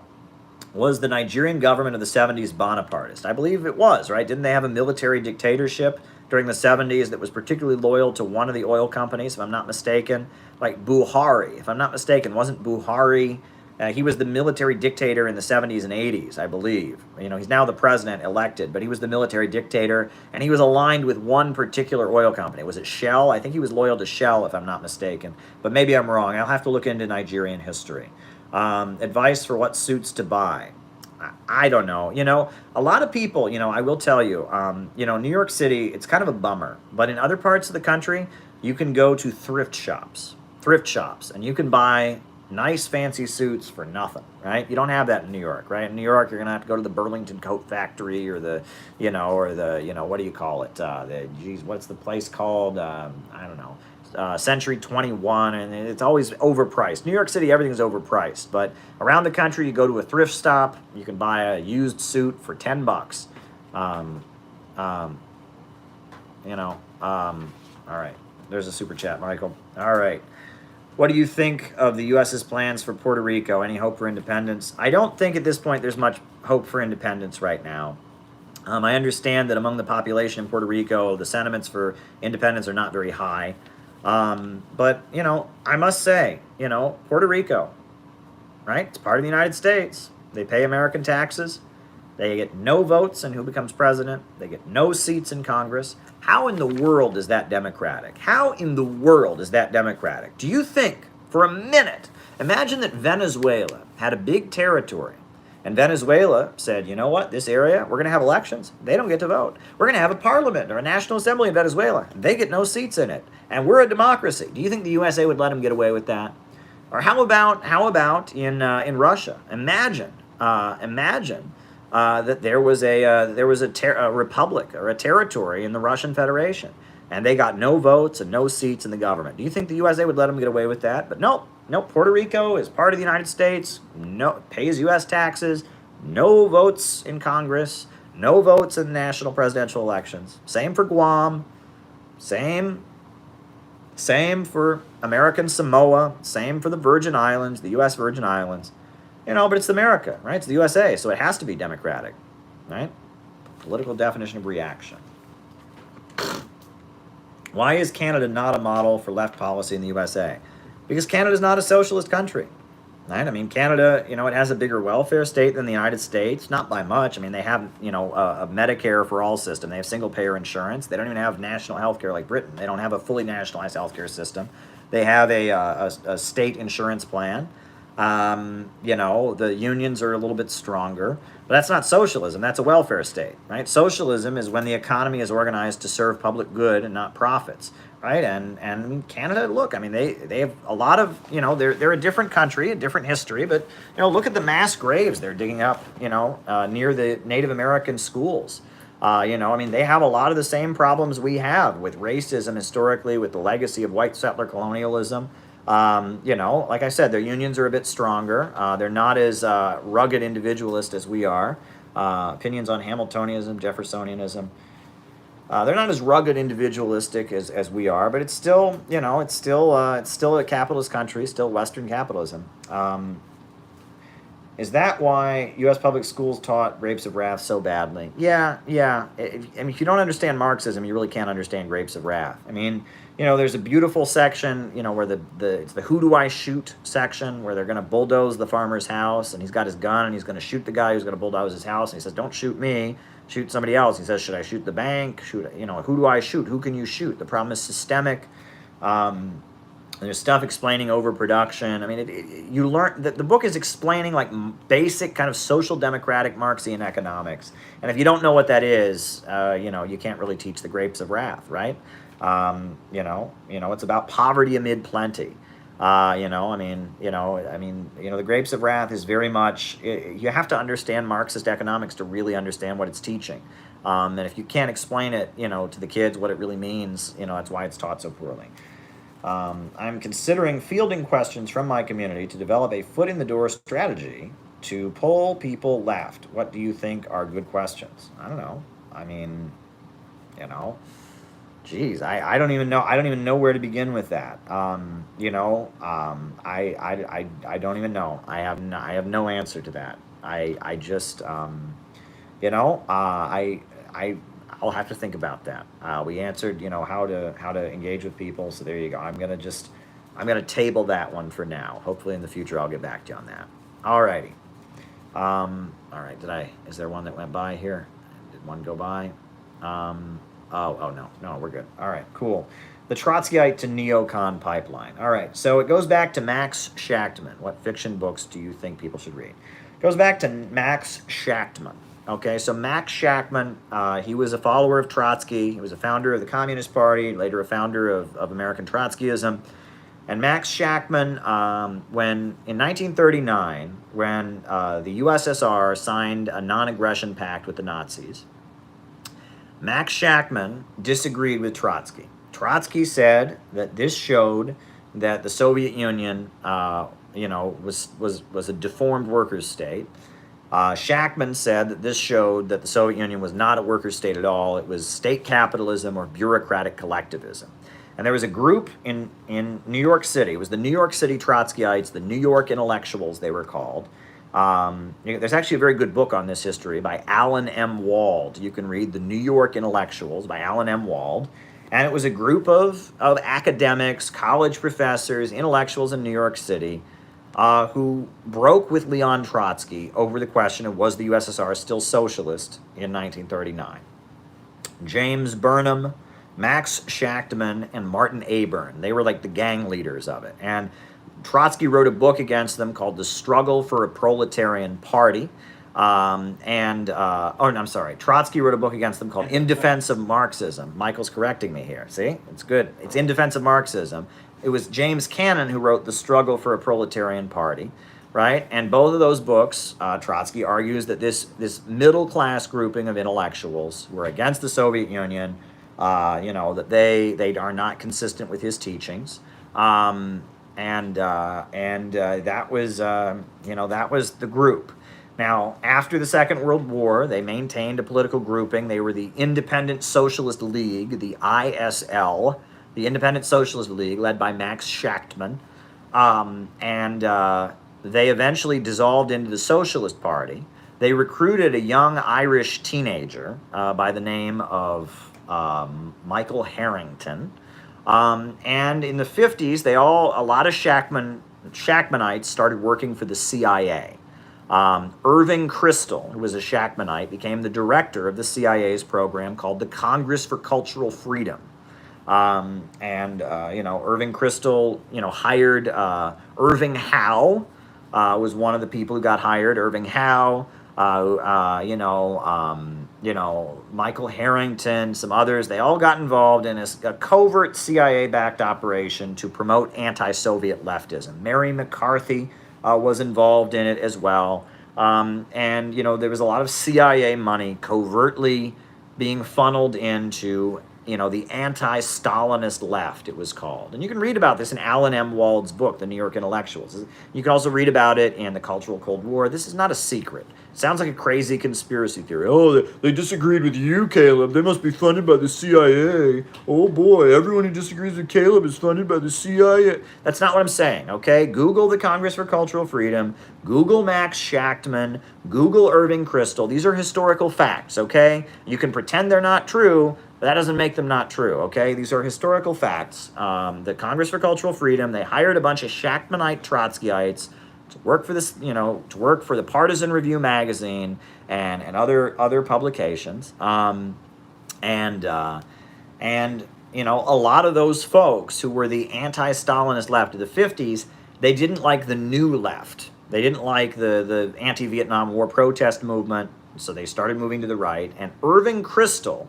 Was the Nigerian government of the 70s Bonapartist? I believe it was, right? Didn't they have a military dictatorship during the 70s that was particularly loyal to one of the oil companies, if I'm not mistaken? Like Buhari, if I'm not mistaken, wasn't Buhari... he was the military dictator in the 70s and 80s, I believe. He's now the president elected, but he was the military dictator, and he was aligned with one particular oil company. Was it Shell? I think he was loyal to Shell, if I'm not mistaken. But maybe I'm wrong. I'll have to look into Nigerian history. Advice for what suits to buy. I don't know. A lot of people, I will tell you, New York City, it's kind of a bummer. But in other parts of the country, you can go to thrift shops, and you can buy nice fancy suits for nothing, right? You don't have that in New York, right? In New York, you're gonna have to go to the Burlington Coat Factory or what do you call it? What's the place called? I don't know. Century 21, and it's always overpriced. New York City, everything's overpriced, but around the country, you go to a thrift stop, you can buy a used suit for $10. All right. There's a super chat, Michael. All right. What do you think of the U.S.'s plans for Puerto Rico? Any hope for independence? I don't think at this point there's much hope for independence right now. I understand that among the population in Puerto Rico, the sentiments for independence are not very high. But, I must say, Puerto Rico, right? It's part of the United States. They pay American taxes. They get no votes in who becomes president. They get no seats in Congress. How in the world is that democratic? How in the world is that democratic? Do you think, for a minute, imagine that Venezuela had a big territory, and Venezuela said, you know what, this area, we're going to have elections. They don't get to vote. We're going to have a parliament or a national assembly in Venezuela. They get no seats in it. And we're a democracy. Do you think the USA would let them get away with that? Or how about in Russia? Imagine that there was a republic or a territory in the Russian Federation, and they got no votes and no seats in the government. Do you think the USA would let them get away with that? But no, Puerto Rico is part of the United States, pays U.S. taxes, no votes in Congress, no votes in national presidential elections. Same for Guam, same for American Samoa, same for the Virgin Islands, the U.S. Virgin Islands. But it's America, right? It's the USA, so it has to be democratic, right? Political definition of reaction. Why is Canada not a model for left policy in the USA? Because Canada's not a socialist country, right? I mean, Canada, it has a bigger welfare state than the United States, not by much. I mean, they have, a Medicare for all system. They have single-payer insurance. They don't even have national health care like Britain. They don't have a fully nationalized health care system. They have a state insurance plan. You know, the unions are a little bit stronger, but that's not socialism. That's a welfare state, right? Socialism is when the economy is organized to serve public good and not profits, right? And I mean, Canada, look, I mean, they have a lot of, you know, they're a different country, a different history, but, you know, look at the mass graves they're digging up, you know, near the Native American schools. You know, I mean, they have a lot of the same problems we have with racism historically, with the legacy of white settler colonialism. You know, like I said, their unions are a bit stronger. They're not as rugged individualist as we are. Opinions on Hamiltonianism, Jeffersonianism. They're not as rugged individualistic as we are, but it's still, you know, it's still a capitalist country, still Western capitalism. Is that why U.S. public schools taught Grapes of Wrath so badly? Yeah. I mean, if you don't understand Marxism, you really can't understand Grapes of Wrath. I mean, you know, there's a beautiful section, you know, where it's the who do I shoot section, where they're going to bulldoze the farmer's house, and he's got his gun, and he's going to shoot the guy who's going to bulldoze his house, and he says, don't shoot me, shoot somebody else. He says, should I shoot the bank? Shoot, you know, who do I shoot? Who can you shoot? The problem is systemic. There's stuff explaining overproduction. I mean, you learn that the book is explaining like basic kind of social democratic Marxian economics. And if you don't know what that is, you know, you can't really teach the Grapes of Wrath, right? You know, it's about poverty amid plenty. You know, the Grapes of Wrath is very much, you have to understand Marxist economics to really understand what it's teaching. And if you can't explain it, you know, to the kids what it really means, you know, that's why it's taught so poorly. I'm considering fielding questions from my community to develop a foot-in-the-door strategy to pull people left. What do you think are good questions? I don't know. I mean, you know, geez, I don't even know. I don't even know where to begin with that. You know, I don't even know. I have no answer to that. I just, you know, I'll have to think about that. We answered, you know, how to engage with people. So there you go. I'm gonna table that one for now. Hopefully in the future I'll get back to you on that. Alrighty. All right. Is there one that went by here? Did one go by? No, we're good. All right, cool. The Trotskyite to neocon pipeline. All right, so it goes back to Max Shachtman. What fiction books do you think people should read? It goes back to Max Shachtman. Okay, so Max Shachtman, he was a follower of Trotsky. He was a founder of the Communist Party, later a founder of American Trotskyism. And Max Shachtman, in 1939, when the USSR signed a non-aggression pact with the Nazis, Max Shachtman disagreed with Trotsky. Trotsky said that this showed that the Soviet Union, was a deformed workers' state. Shachtman said that this showed that the Soviet Union was not a workers' state at all. It was state capitalism or bureaucratic collectivism. And there was a group in New York City. It was the New York City Trotskyites, the New York intellectuals, they were called. There's actually a very good book on this history by Alan M. Wald. You can read The New York Intellectuals by Alan M. Wald. And it was a group of academics, college professors, intellectuals in New York City who broke with Leon Trotsky over the question of was the USSR still socialist in 1939. James Burnham, Max Shachtman, and Martin Aburn. They were like the gang leaders of it. And Trotsky wrote a book against them called The Struggle for a Proletarian Party. Trotsky wrote a book against them called In Defense of Marxism. Michael's correcting me here. See? It's good. It's In Defense of Marxism. It was James Cannon who wrote The Struggle for a Proletarian Party, right? And both of those books, Trotsky argues that this middle-class grouping of intellectuals who are against the Soviet Union, that they are not consistent with his teachings. That was the group. Now, after the Second World War, they maintained a political grouping. They were the Independent Socialist League, the ISL, the Independent Socialist League, led by Max Shachtman. They eventually dissolved into the Socialist Party. They recruited a young Irish teenager by the name of Michael Harrington. And in the 50s, a lot of Shachtmanites started working for the CIA. Irving Kristol, who was a Shachtmanite, became the director of the CIA's program called the Congress for Cultural Freedom. Irving Kristol, hired Irving Howe, was one of the people who got hired. Irving Howe, Michael Harrington, some others. They all got involved in a covert CIA-backed operation to promote anti-Soviet leftism. Mary McCarthy was involved in it as well. And there was a lot of CIA money covertly being funneled into the anti-Stalinist left, it was called. And you can read about this in Alan M. Wald's book, The New York Intellectuals. You can also read about it in The Cultural Cold War. This is not a secret. It sounds like a crazy conspiracy theory. Oh, they disagreed with you, Caleb. They must be funded by the CIA. Oh boy, everyone who disagrees with Caleb is funded by the CIA. That's not what I'm saying, okay? Google the Congress for Cultural Freedom. Google Max Shachtman. Google Irving Kristol. These are historical facts, okay? You can pretend they're not true, but that doesn't make them not true, okay? These are historical facts. The Congress for Cultural Freedom, they hired a bunch of Shachtmanite Trotskyites to work for this, to work for the Partisan Review magazine and other publications. A lot of those folks who were the anti-Stalinist left of the 50s, they didn't like the new left. They didn't like the anti-Vietnam War protest movement, so they started moving to the right. And Irving Kristol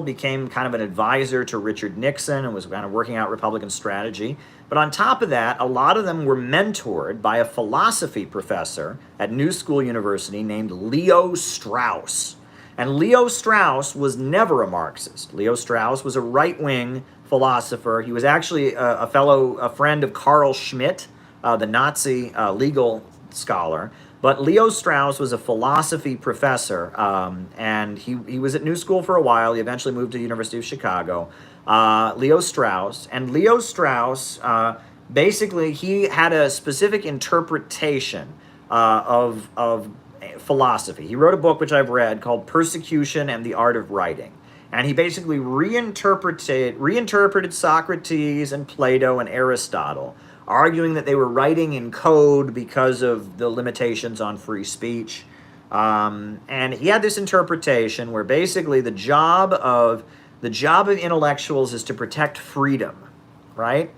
became kind of an advisor to Richard Nixon and was kind of working out Republican strategy. But on top of that, a lot of them were mentored by a philosophy professor at New School University named Leo Strauss. And Leo Strauss was never a Marxist. Leo Strauss was a right-wing philosopher. He was actually a friend of Carl Schmitt, the Nazi legal scholar. But Leo Strauss was a philosophy professor, and he was at New School for a while. He eventually moved to the University of Chicago. Leo Strauss, basically he had a specific interpretation of philosophy. He wrote a book, which I've read, called Persecution and the Art of Writing. And he basically reinterpreted Socrates and Plato and Aristotle, arguing that they were writing in code because of the limitations on free speech. And he had this interpretation where basically the job of intellectuals is to protect freedom, right?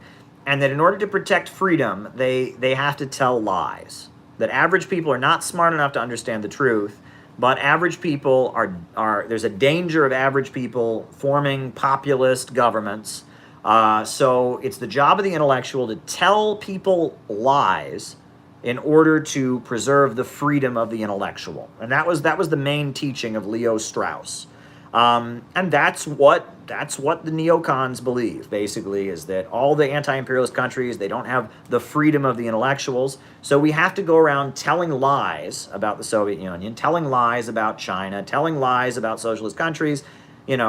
And that in order to protect freedom, they have to tell lies. That average people are not smart enough to understand the truth, but average people are there's a danger of average people forming populist governments. So it's the job of the intellectual to tell people lies in order to preserve the freedom of the intellectual. And that was the main teaching of Leo Strauss. And that's what the neocons believe, basically, is that all the anti-imperialist countries, they don't have the freedom of the intellectuals. So we have to go around telling lies about the Soviet Union, telling lies about China, telling lies about socialist countries, in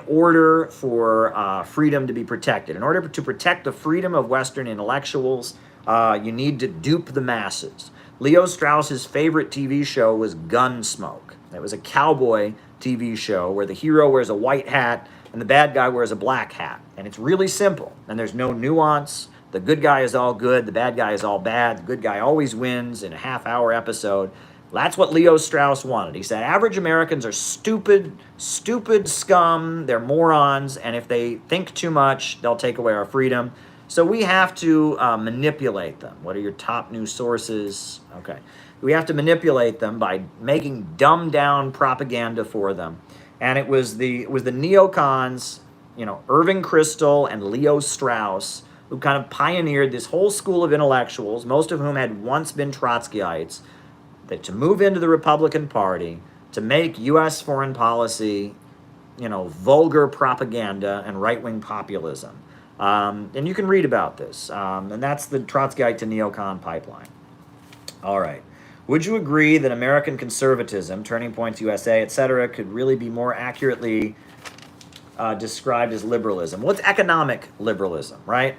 order for freedom to be protected. In order to protect the freedom of Western intellectuals, you need to dupe the masses. Leo Strauss's favorite TV show was Gunsmoke. It was a cowboy TV show where the hero wears a white hat and the bad guy wears a black hat. And it's really simple, and there's no nuance. The good guy is all good, the bad guy is all bad. The good guy always wins in a half-hour episode. That's what Leo Strauss wanted. He said average Americans are stupid scum, they're morons, and if they think too much, they'll take away our freedom. So we have to manipulate them. What are your top news sources? Okay. We have to manipulate them by making dumbed-down propaganda for them. And it was the neocons, Irving Kristol and Leo Strauss, who kind of pioneered this whole school of intellectuals, most of whom had once been Trotskyites, that to move into the Republican Party, to make U.S. foreign policy, vulgar propaganda and right-wing populism. And you can read about this. And that's the Trotskyite to neocon pipeline. All right. Would you agree that American conservatism, Turning Points USA, etc., could really be more accurately described as liberalism? Well, it's economic liberalism, right?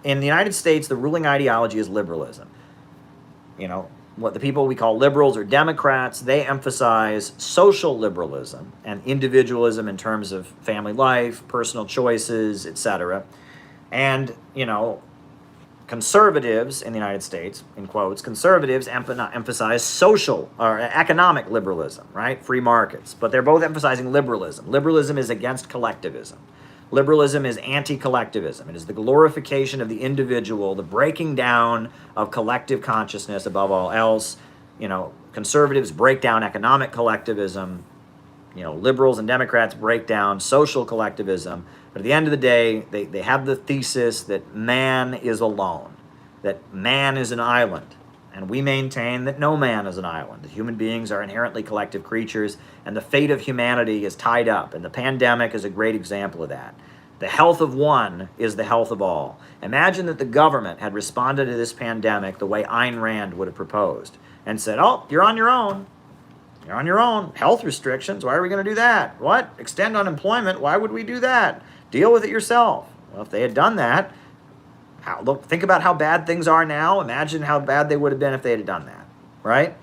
In the United States, the ruling ideology is liberalism. What the people we call liberals or Democrats, they emphasize social liberalism and individualism in terms of family life, personal choices, etc. And, conservatives in the United States, in quotes, conservatives emphasize social or economic liberalism, right? Free markets. But they're both emphasizing liberalism. Liberalism is against collectivism. Liberalism is anti-collectivism. It is the glorification of the individual, the breaking down of collective consciousness above all else. Conservatives break down economic collectivism. Liberals and Democrats break down social collectivism. But at the end of the day, they have the thesis that man is alone, that man is an island. And we maintain that no man is an island. That human beings are inherently collective creatures, and the fate of humanity is tied up. And the pandemic is a great example of that. The health of one is the health of all. Imagine that the government had responded to this pandemic the way Ayn Rand would have proposed and said, oh, you're on your own. You're on your own. Health restrictions, why are we going to do that? What? Extend unemployment, why would we do that? Deal with it yourself. Well, if they had done that, think about how bad things are now. Imagine how bad they would have been if they had done that, right?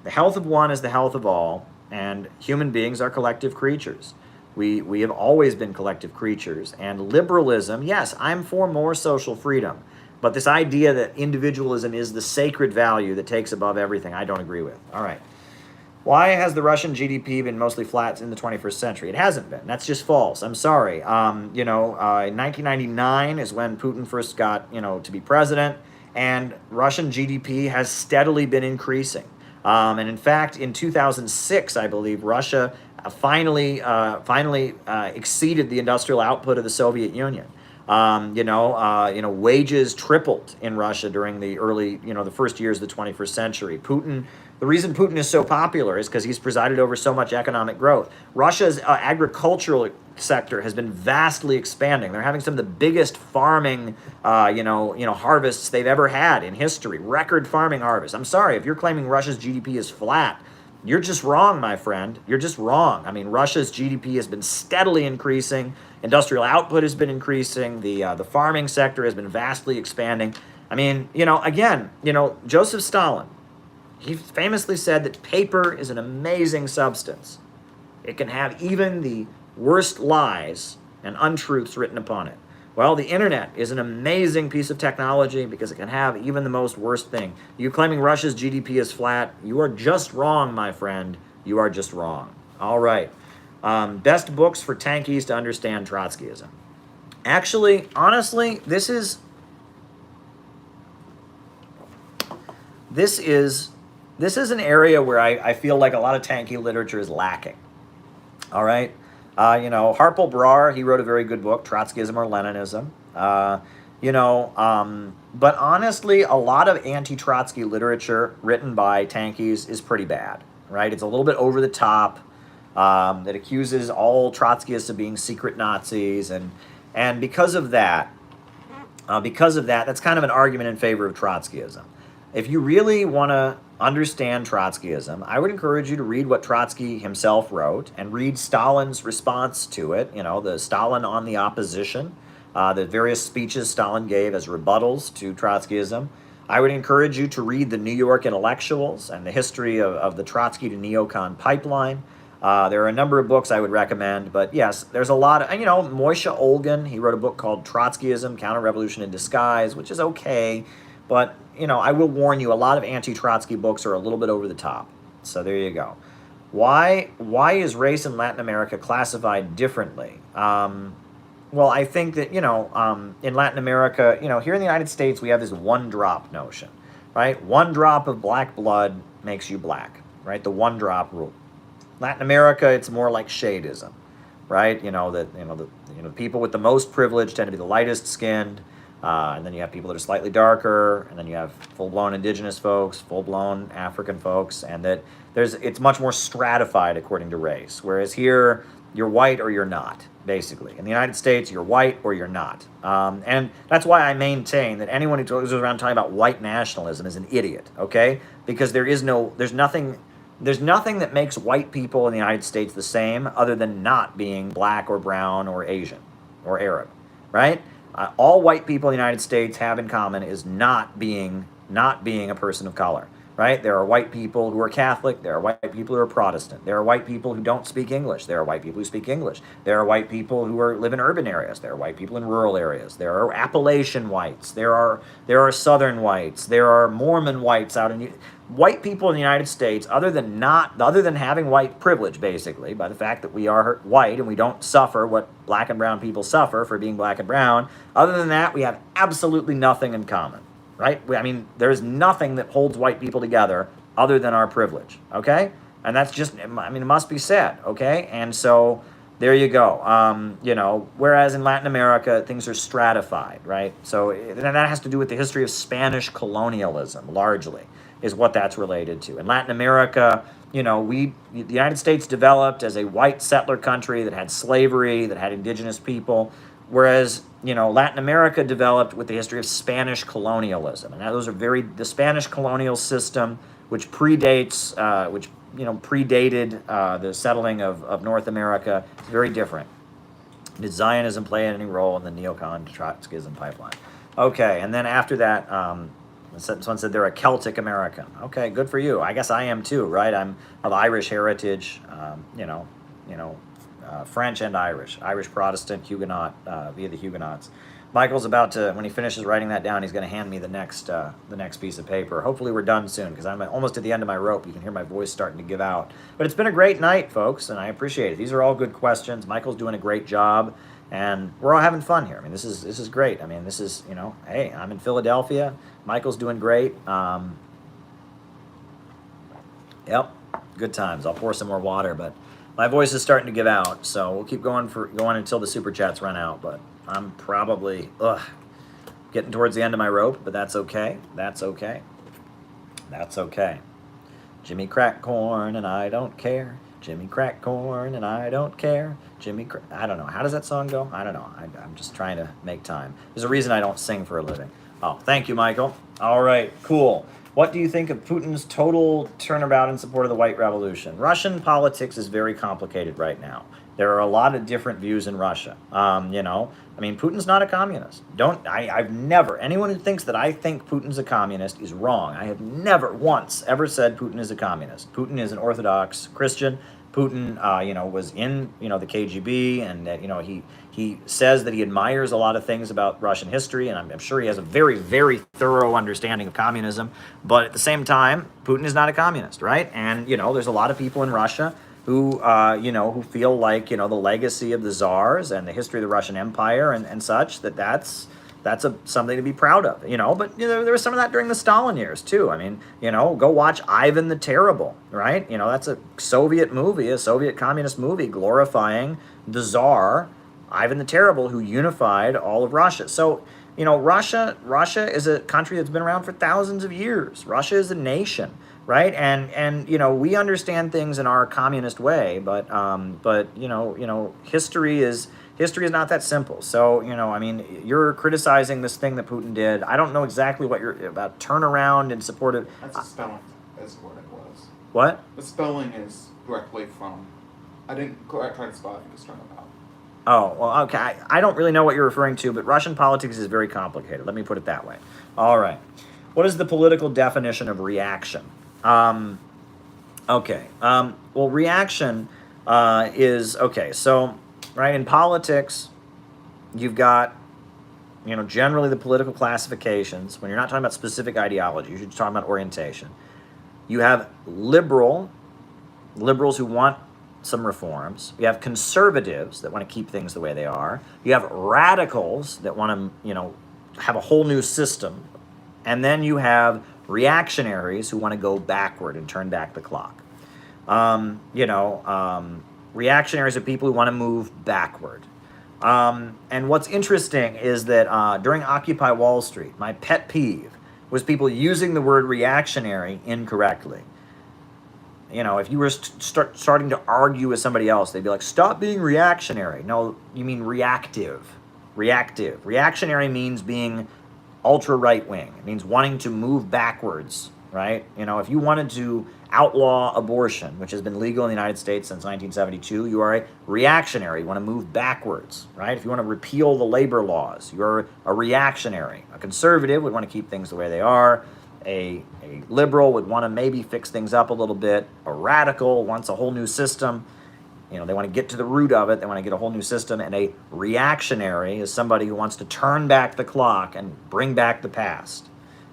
The health of one is the health of all, and human beings are collective creatures. We have always been collective creatures, and liberalism, yes, I'm for more social freedom, but this idea that individualism is the sacred value that takes above everything, I don't agree with. All right. Why has the Russian GDP been mostly flat in the 21st century? It hasn't been. That's just false. I'm sorry. In 1999 is when Putin first got, to be president, and Russian GDP has steadily been increasing. And in fact, in 2006, I believe, Russia finally exceeded the industrial output of the Soviet Union. Wages tripled in Russia during the early, the first years of the 21st century. The reason Putin is so popular is because he's presided over so much economic growth. Russia's agricultural sector has been vastly expanding. They're having some of the biggest farming, harvests they've ever had in history. Record farming harvests. I'm sorry, if you're claiming Russia's GDP is flat, you're just wrong, my friend. You're just wrong. I mean, Russia's GDP has been steadily increasing. Industrial output has been increasing. The farming sector has been vastly expanding. I mean, Joseph Stalin, he famously said that paper is an amazing substance. It can have even the worst lies and untruths written upon it. Well, the internet is an amazing piece of technology because it can have even the most worst thing. You claiming Russia's GDP is flat, you are just wrong, my friend. You are just wrong. All right. Best books for tankies to understand Trotskyism. Actually, honestly, this is an area where I feel like a lot of tanky literature is lacking. All right. Harpal Brar, he wrote a very good book, Trotskyism or Leninism. But honestly, a lot of anti-Trotsky literature written by tankies is pretty bad, right? It's a little bit over the top. That accuses all Trotskyists of being secret Nazis, and because of that, that's kind of an argument in favor of Trotskyism. If you really want to understand Trotskyism, I would encourage you to read what Trotsky himself wrote and read Stalin's response to it, the Stalin on the opposition, the various speeches Stalin gave as rebuttals to Trotskyism. I would encourage you to read the New York Intellectuals and the history of the Trotsky to Neocon pipeline. There are a number of books I would recommend, but yes, there's a lot of, Moishe Olgin, he wrote a book called Trotskyism, Counter-Revolution in Disguise, which is okay, but, I will warn you, a lot of anti-Trotsky books are a little bit over the top. So there you go. Why is race in Latin America classified differently? Well, I think that, in Latin America, here in the United States, we have this one-drop notion, right? One drop of black blood makes you black, right? The one-drop rule. Latin America, it's more like shadeism, right? The people with the most privilege tend to be the lightest skinned, and then you have people that are slightly darker, and then you have full-blown indigenous folks, full-blown African folks, and that it's much more stratified according to race. Whereas here, you're white or you're not, basically. In the United States, you're white or you're not. And that's why I maintain that anyone who goes around talking about white nationalism is an idiot, okay? Because there's nothing that makes white people in the United States the same other than not being black or brown or Asian or Arab, right? All white people in the United States have in common is not being a person of color, right? right? There are white people who are Catholic. There are white people who are Protestant. There are white people who don't speak English. There are white people who speak English. There are white people who live in urban areas. There are white people in rural areas. There are Appalachian whites. There are Southern whites. There are Mormon whites out in white people in the United States. Other than having white privilege, basically, by the fact that we are white and we don't suffer what black and brown people suffer for being black and brown. Other than that, we have absolutely nothing in common. Right? I mean, there's nothing that holds white people together other than our privilege, okay? And that's just, I mean, it must be said, okay? And so there you go. Whereas in Latin America, things are stratified, right? So and that has to do with the history of Spanish colonialism, largely, is what that's related to. In Latin America, the United States developed as a white settler country that had slavery, that had indigenous people, whereas Latin America developed with the history of Spanish colonialism, and those are the Spanish colonial system, which predated the settling of North America. It's very different. Did Zionism play any role in the Neoconservatism pipeline? Okay, and then after that, someone said they're a Celtic American. Okay, good for you. I guess I am too, right? I'm of Irish heritage. French and Irish Protestant, Huguenot, via the Huguenots. Michael's about to, when he finishes writing that down, he's going to hand me the next piece of paper. Hopefully we're done soon, because I'm almost at the end of my rope. You can hear my voice starting to give out. But it's been a great night, folks, and I appreciate it. These are all good questions. Michael's doing a great job, and we're all having fun here. I mean, this is great. I mean, this is, hey, I'm in Philadelphia. Michael's doing great. Yep, good times. I'll pour some more water, but my voice is starting to give out, so we'll keep going until the super chats run out. But I'm probably getting towards the end of my rope, but that's okay. That's okay. That's okay. Jimmy crack corn and I don't care. Jimmy crack corn and I don't care. I don't know. How does that song go? I don't know. I'm just trying to make time. There's a reason I don't sing for a living. Oh, thank you, Michael. All right, cool. What do you think of Putin's total turnabout in support of the white revolution? Russian politics is very complicated right now. There are a lot of different views in Russia. Putin's not a communist. Anyone who thinks that I think Putin's a communist is wrong. I have never once ever said Putin is a communist. Putin is an Orthodox Christian. Putin, was in, the KGB, and that, he says that he admires a lot of things about Russian history, and I'm sure he has a very, very thorough understanding of communism. But at the same time, Putin is not a communist, right? And, there's a lot of people in Russia who, who feel like, the legacy of the czars and the history of the Russian Empire and such, that's something to be proud of, But, there was some of that during the Stalin years, too. I mean, go watch Ivan the Terrible, right? That's a Soviet movie, a Soviet communist movie glorifying the czar, Ivan the Terrible, who unified all of Russia. So, Russia is a country that's been around for thousands of years. Russia is a nation, right? And we understand things in our communist way, but history is not that simple. So, you're criticizing this thing that Putin did. I don't know exactly what you're about. Turnaround in support of... That's a spelling, is what it was. What? The spelling is directly from... I didn't try to spell it, just turnabout. Oh, well, okay. I don't really know what you're referring to, but Russian politics is very complicated. Let me put it that way. All right. What is the political definition of reaction? Okay. Well, reaction is... Okay, so... Right, in politics, you've got, generally the political classifications. When you're not talking about specific ideology, you're just talking about orientation. You have liberals who want some reforms. You have conservatives that want to keep things the way they are. You have radicals that want to, have a whole new system. And then you have reactionaries who want to go backward and turn back the clock. Reactionaries are people who want to move backward. And what's interesting is that during Occupy Wall Street, my pet peeve was people using the word reactionary incorrectly. If you were starting to argue with somebody else, they'd be like, stop being reactionary. No, you mean reactive. Reactive. Reactionary means being ultra right-wing. It means wanting to move backwards, right? If you wanted to outlaw abortion, which has been legal in the United States since 1972, you are a reactionary. You want to move backwards, right? If you want to repeal the labor laws, you're a reactionary. A conservative would want to keep things the way they are. a liberal would want to maybe fix things up a little bit. A radical wants a whole new system. You know, they want to get to the root of it. They want to get a whole new system. And a reactionary is somebody who wants to turn back the clock and bring back the past,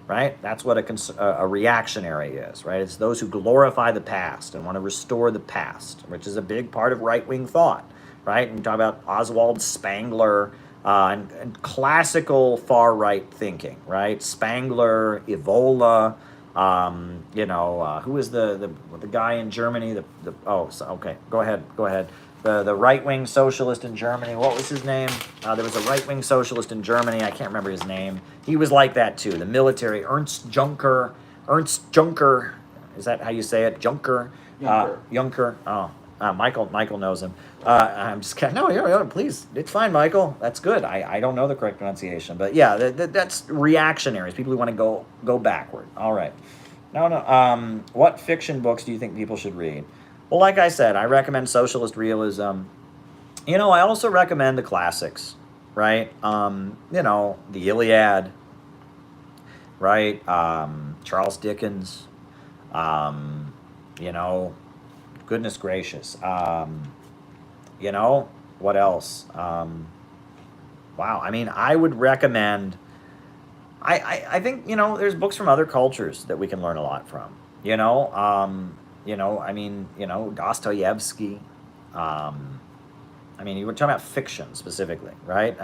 right? That's what a reactionary is, right? It's those who glorify the past and want to restore the past, which is a big part of right-wing thought, right? And we talk about Oswald Spengler and classical far-right thinking, right? Spengler, Evola, who is the guy in Germany? Okay, go ahead. The right-wing socialist in Germany. What was his name? There was a right-wing socialist in Germany. I can't remember his name. He was like that too. The military. Ernst Juncker. Is that how you say it? Juncker. Juncker. Oh, Michael knows him. I'm just kidding. No, please. It's fine, Michael. That's good. I don't know the correct pronunciation, but yeah, that's reactionaries. People who want to go backward. All right. No. What fiction books do you think people should read? Well, like I said, I recommend socialist realism. I also recommend the classics, right? The Iliad, right? Charles Dickens. Goodness gracious. What else? Wow. I mean, I would recommend. I think there's books from other cultures that we can learn a lot from. Dostoevsky. You were talking about fiction specifically, right?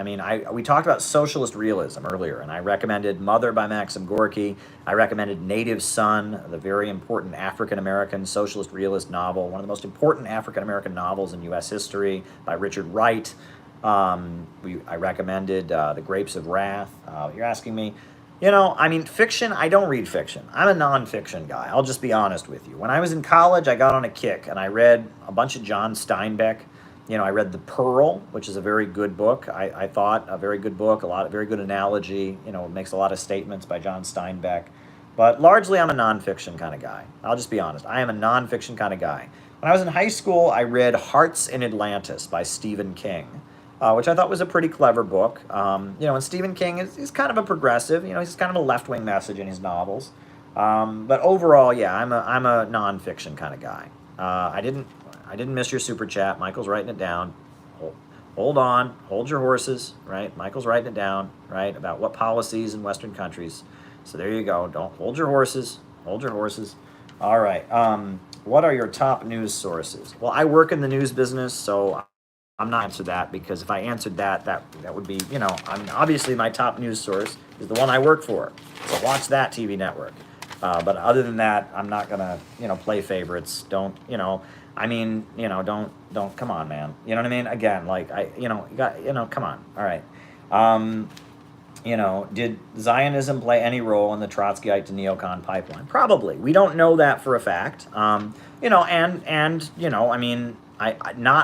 We talked about socialist realism earlier, and I recommended Mother by Maxim Gorky. I recommended Native Son, the very important African-American socialist realist novel, one of the most important African-American novels in U.S. history by Richard Wright. I recommended The Grapes of Wrath. You're asking me, fiction, I don't read fiction. I'm a nonfiction guy. I'll just be honest with you. When I was in college, I got on a kick, and I read a bunch of John Steinbeck. I read The Pearl, which is a very good book. I thought a very good book, very good analogy. It makes a lot of statements by John Steinbeck. But largely, I'm a nonfiction kind of guy. I'll just be honest. I am a nonfiction kind of guy. When I was in high school, I read Hearts in Atlantis by Stephen King, which I thought was a pretty clever book. And Stephen King is kind of a progressive. He's kind of a left-wing message in his novels. But overall, yeah, I'm a nonfiction kind of guy. I didn't miss your super chat. Michael's writing it down. Hold on. Hold your horses, right? Michael's writing it down, right, about what policies in Western countries. So there you go. Don't hold your horses. Hold your horses. All right. What are your top news sources? Well, I work in the news business, so I'm not answer that, because if I answered that would be, obviously my top news source is the one I work for. So watch that TV network. But other than that, I'm not gonna, play favorites. Don't, don't, come on, man. You know what I mean? Again, come on. All right. Did Zionism play any role in the Trotskyite to neocon pipeline? Probably. We don't know that for a fact. Not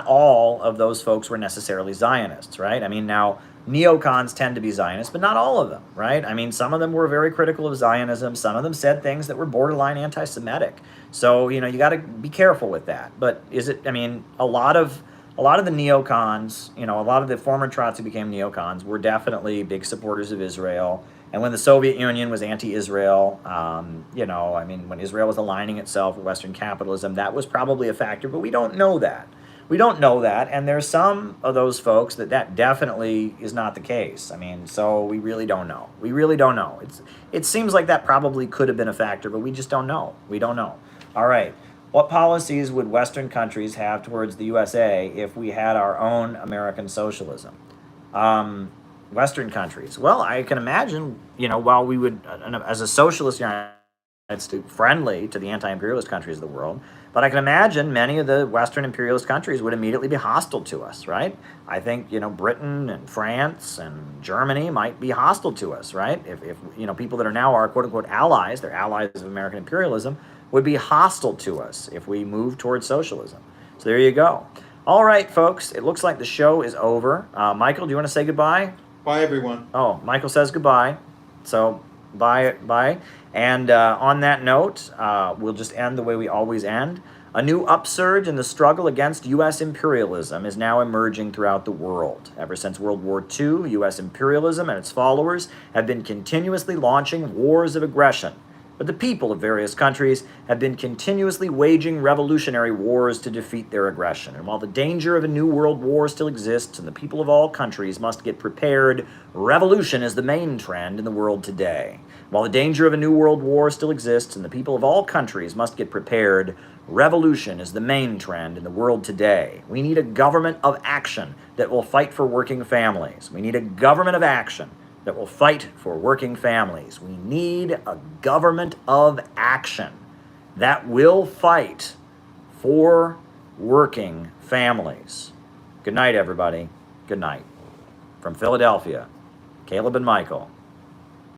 all of those folks were necessarily Zionists, right? Now, neocons tend to be Zionists, but not all of them, right? Some of them were very critical of Zionism. Some of them said things that were borderline anti-Semitic. So, you got to be careful with that. But a lot of the neocons, a lot of the former Trotsky became neocons, were definitely big supporters of Israel. And when the Soviet Union was anti-Israel, when Israel was aligning itself with Western capitalism, that was probably a factor, but we don't know that. And there's some of those folks that definitely is not the case. So we really don't know. It seems like that probably could have been a factor, but we just don't know. We don't know. All right. What policies would Western countries have towards the USA if we had our own American socialism? Western countries. Well, I can imagine, while we would, as a socialist, it's friendly to the anti-imperialist countries of the world, but I can imagine many of the Western imperialist countries would immediately be hostile to us, right? I think, Britain and France and Germany might be hostile to us, right? If people that are now our quote-unquote allies, they're allies of American imperialism, would be hostile to us if we move towards socialism. So there you go. All right, folks, it looks like the show is over. Michael, do you want to say goodbye? Bye, everyone. Oh, Michael says goodbye. So, bye. And on that note, we'll just end the way we always end. A new upsurge in the struggle against U.S. imperialism is now emerging throughout the world. Ever since World War II, U.S. imperialism and its followers have been continuously launching wars of aggression But the people of various countries have been continuously waging revolutionary wars to defeat their aggression. And while the danger of a new world war still exists and the people of all countries must get prepared, revolution is the main trend in the world today. While the danger of a new world war still exists and the people of all countries must get prepared, revolution is the main trend in the world today. We need a government of action that will fight for working families. We need a government of action that will fight for working families. We need a government of action that will fight for working families. Good night, everybody. Good night. From Philadelphia, Caleb and Michael.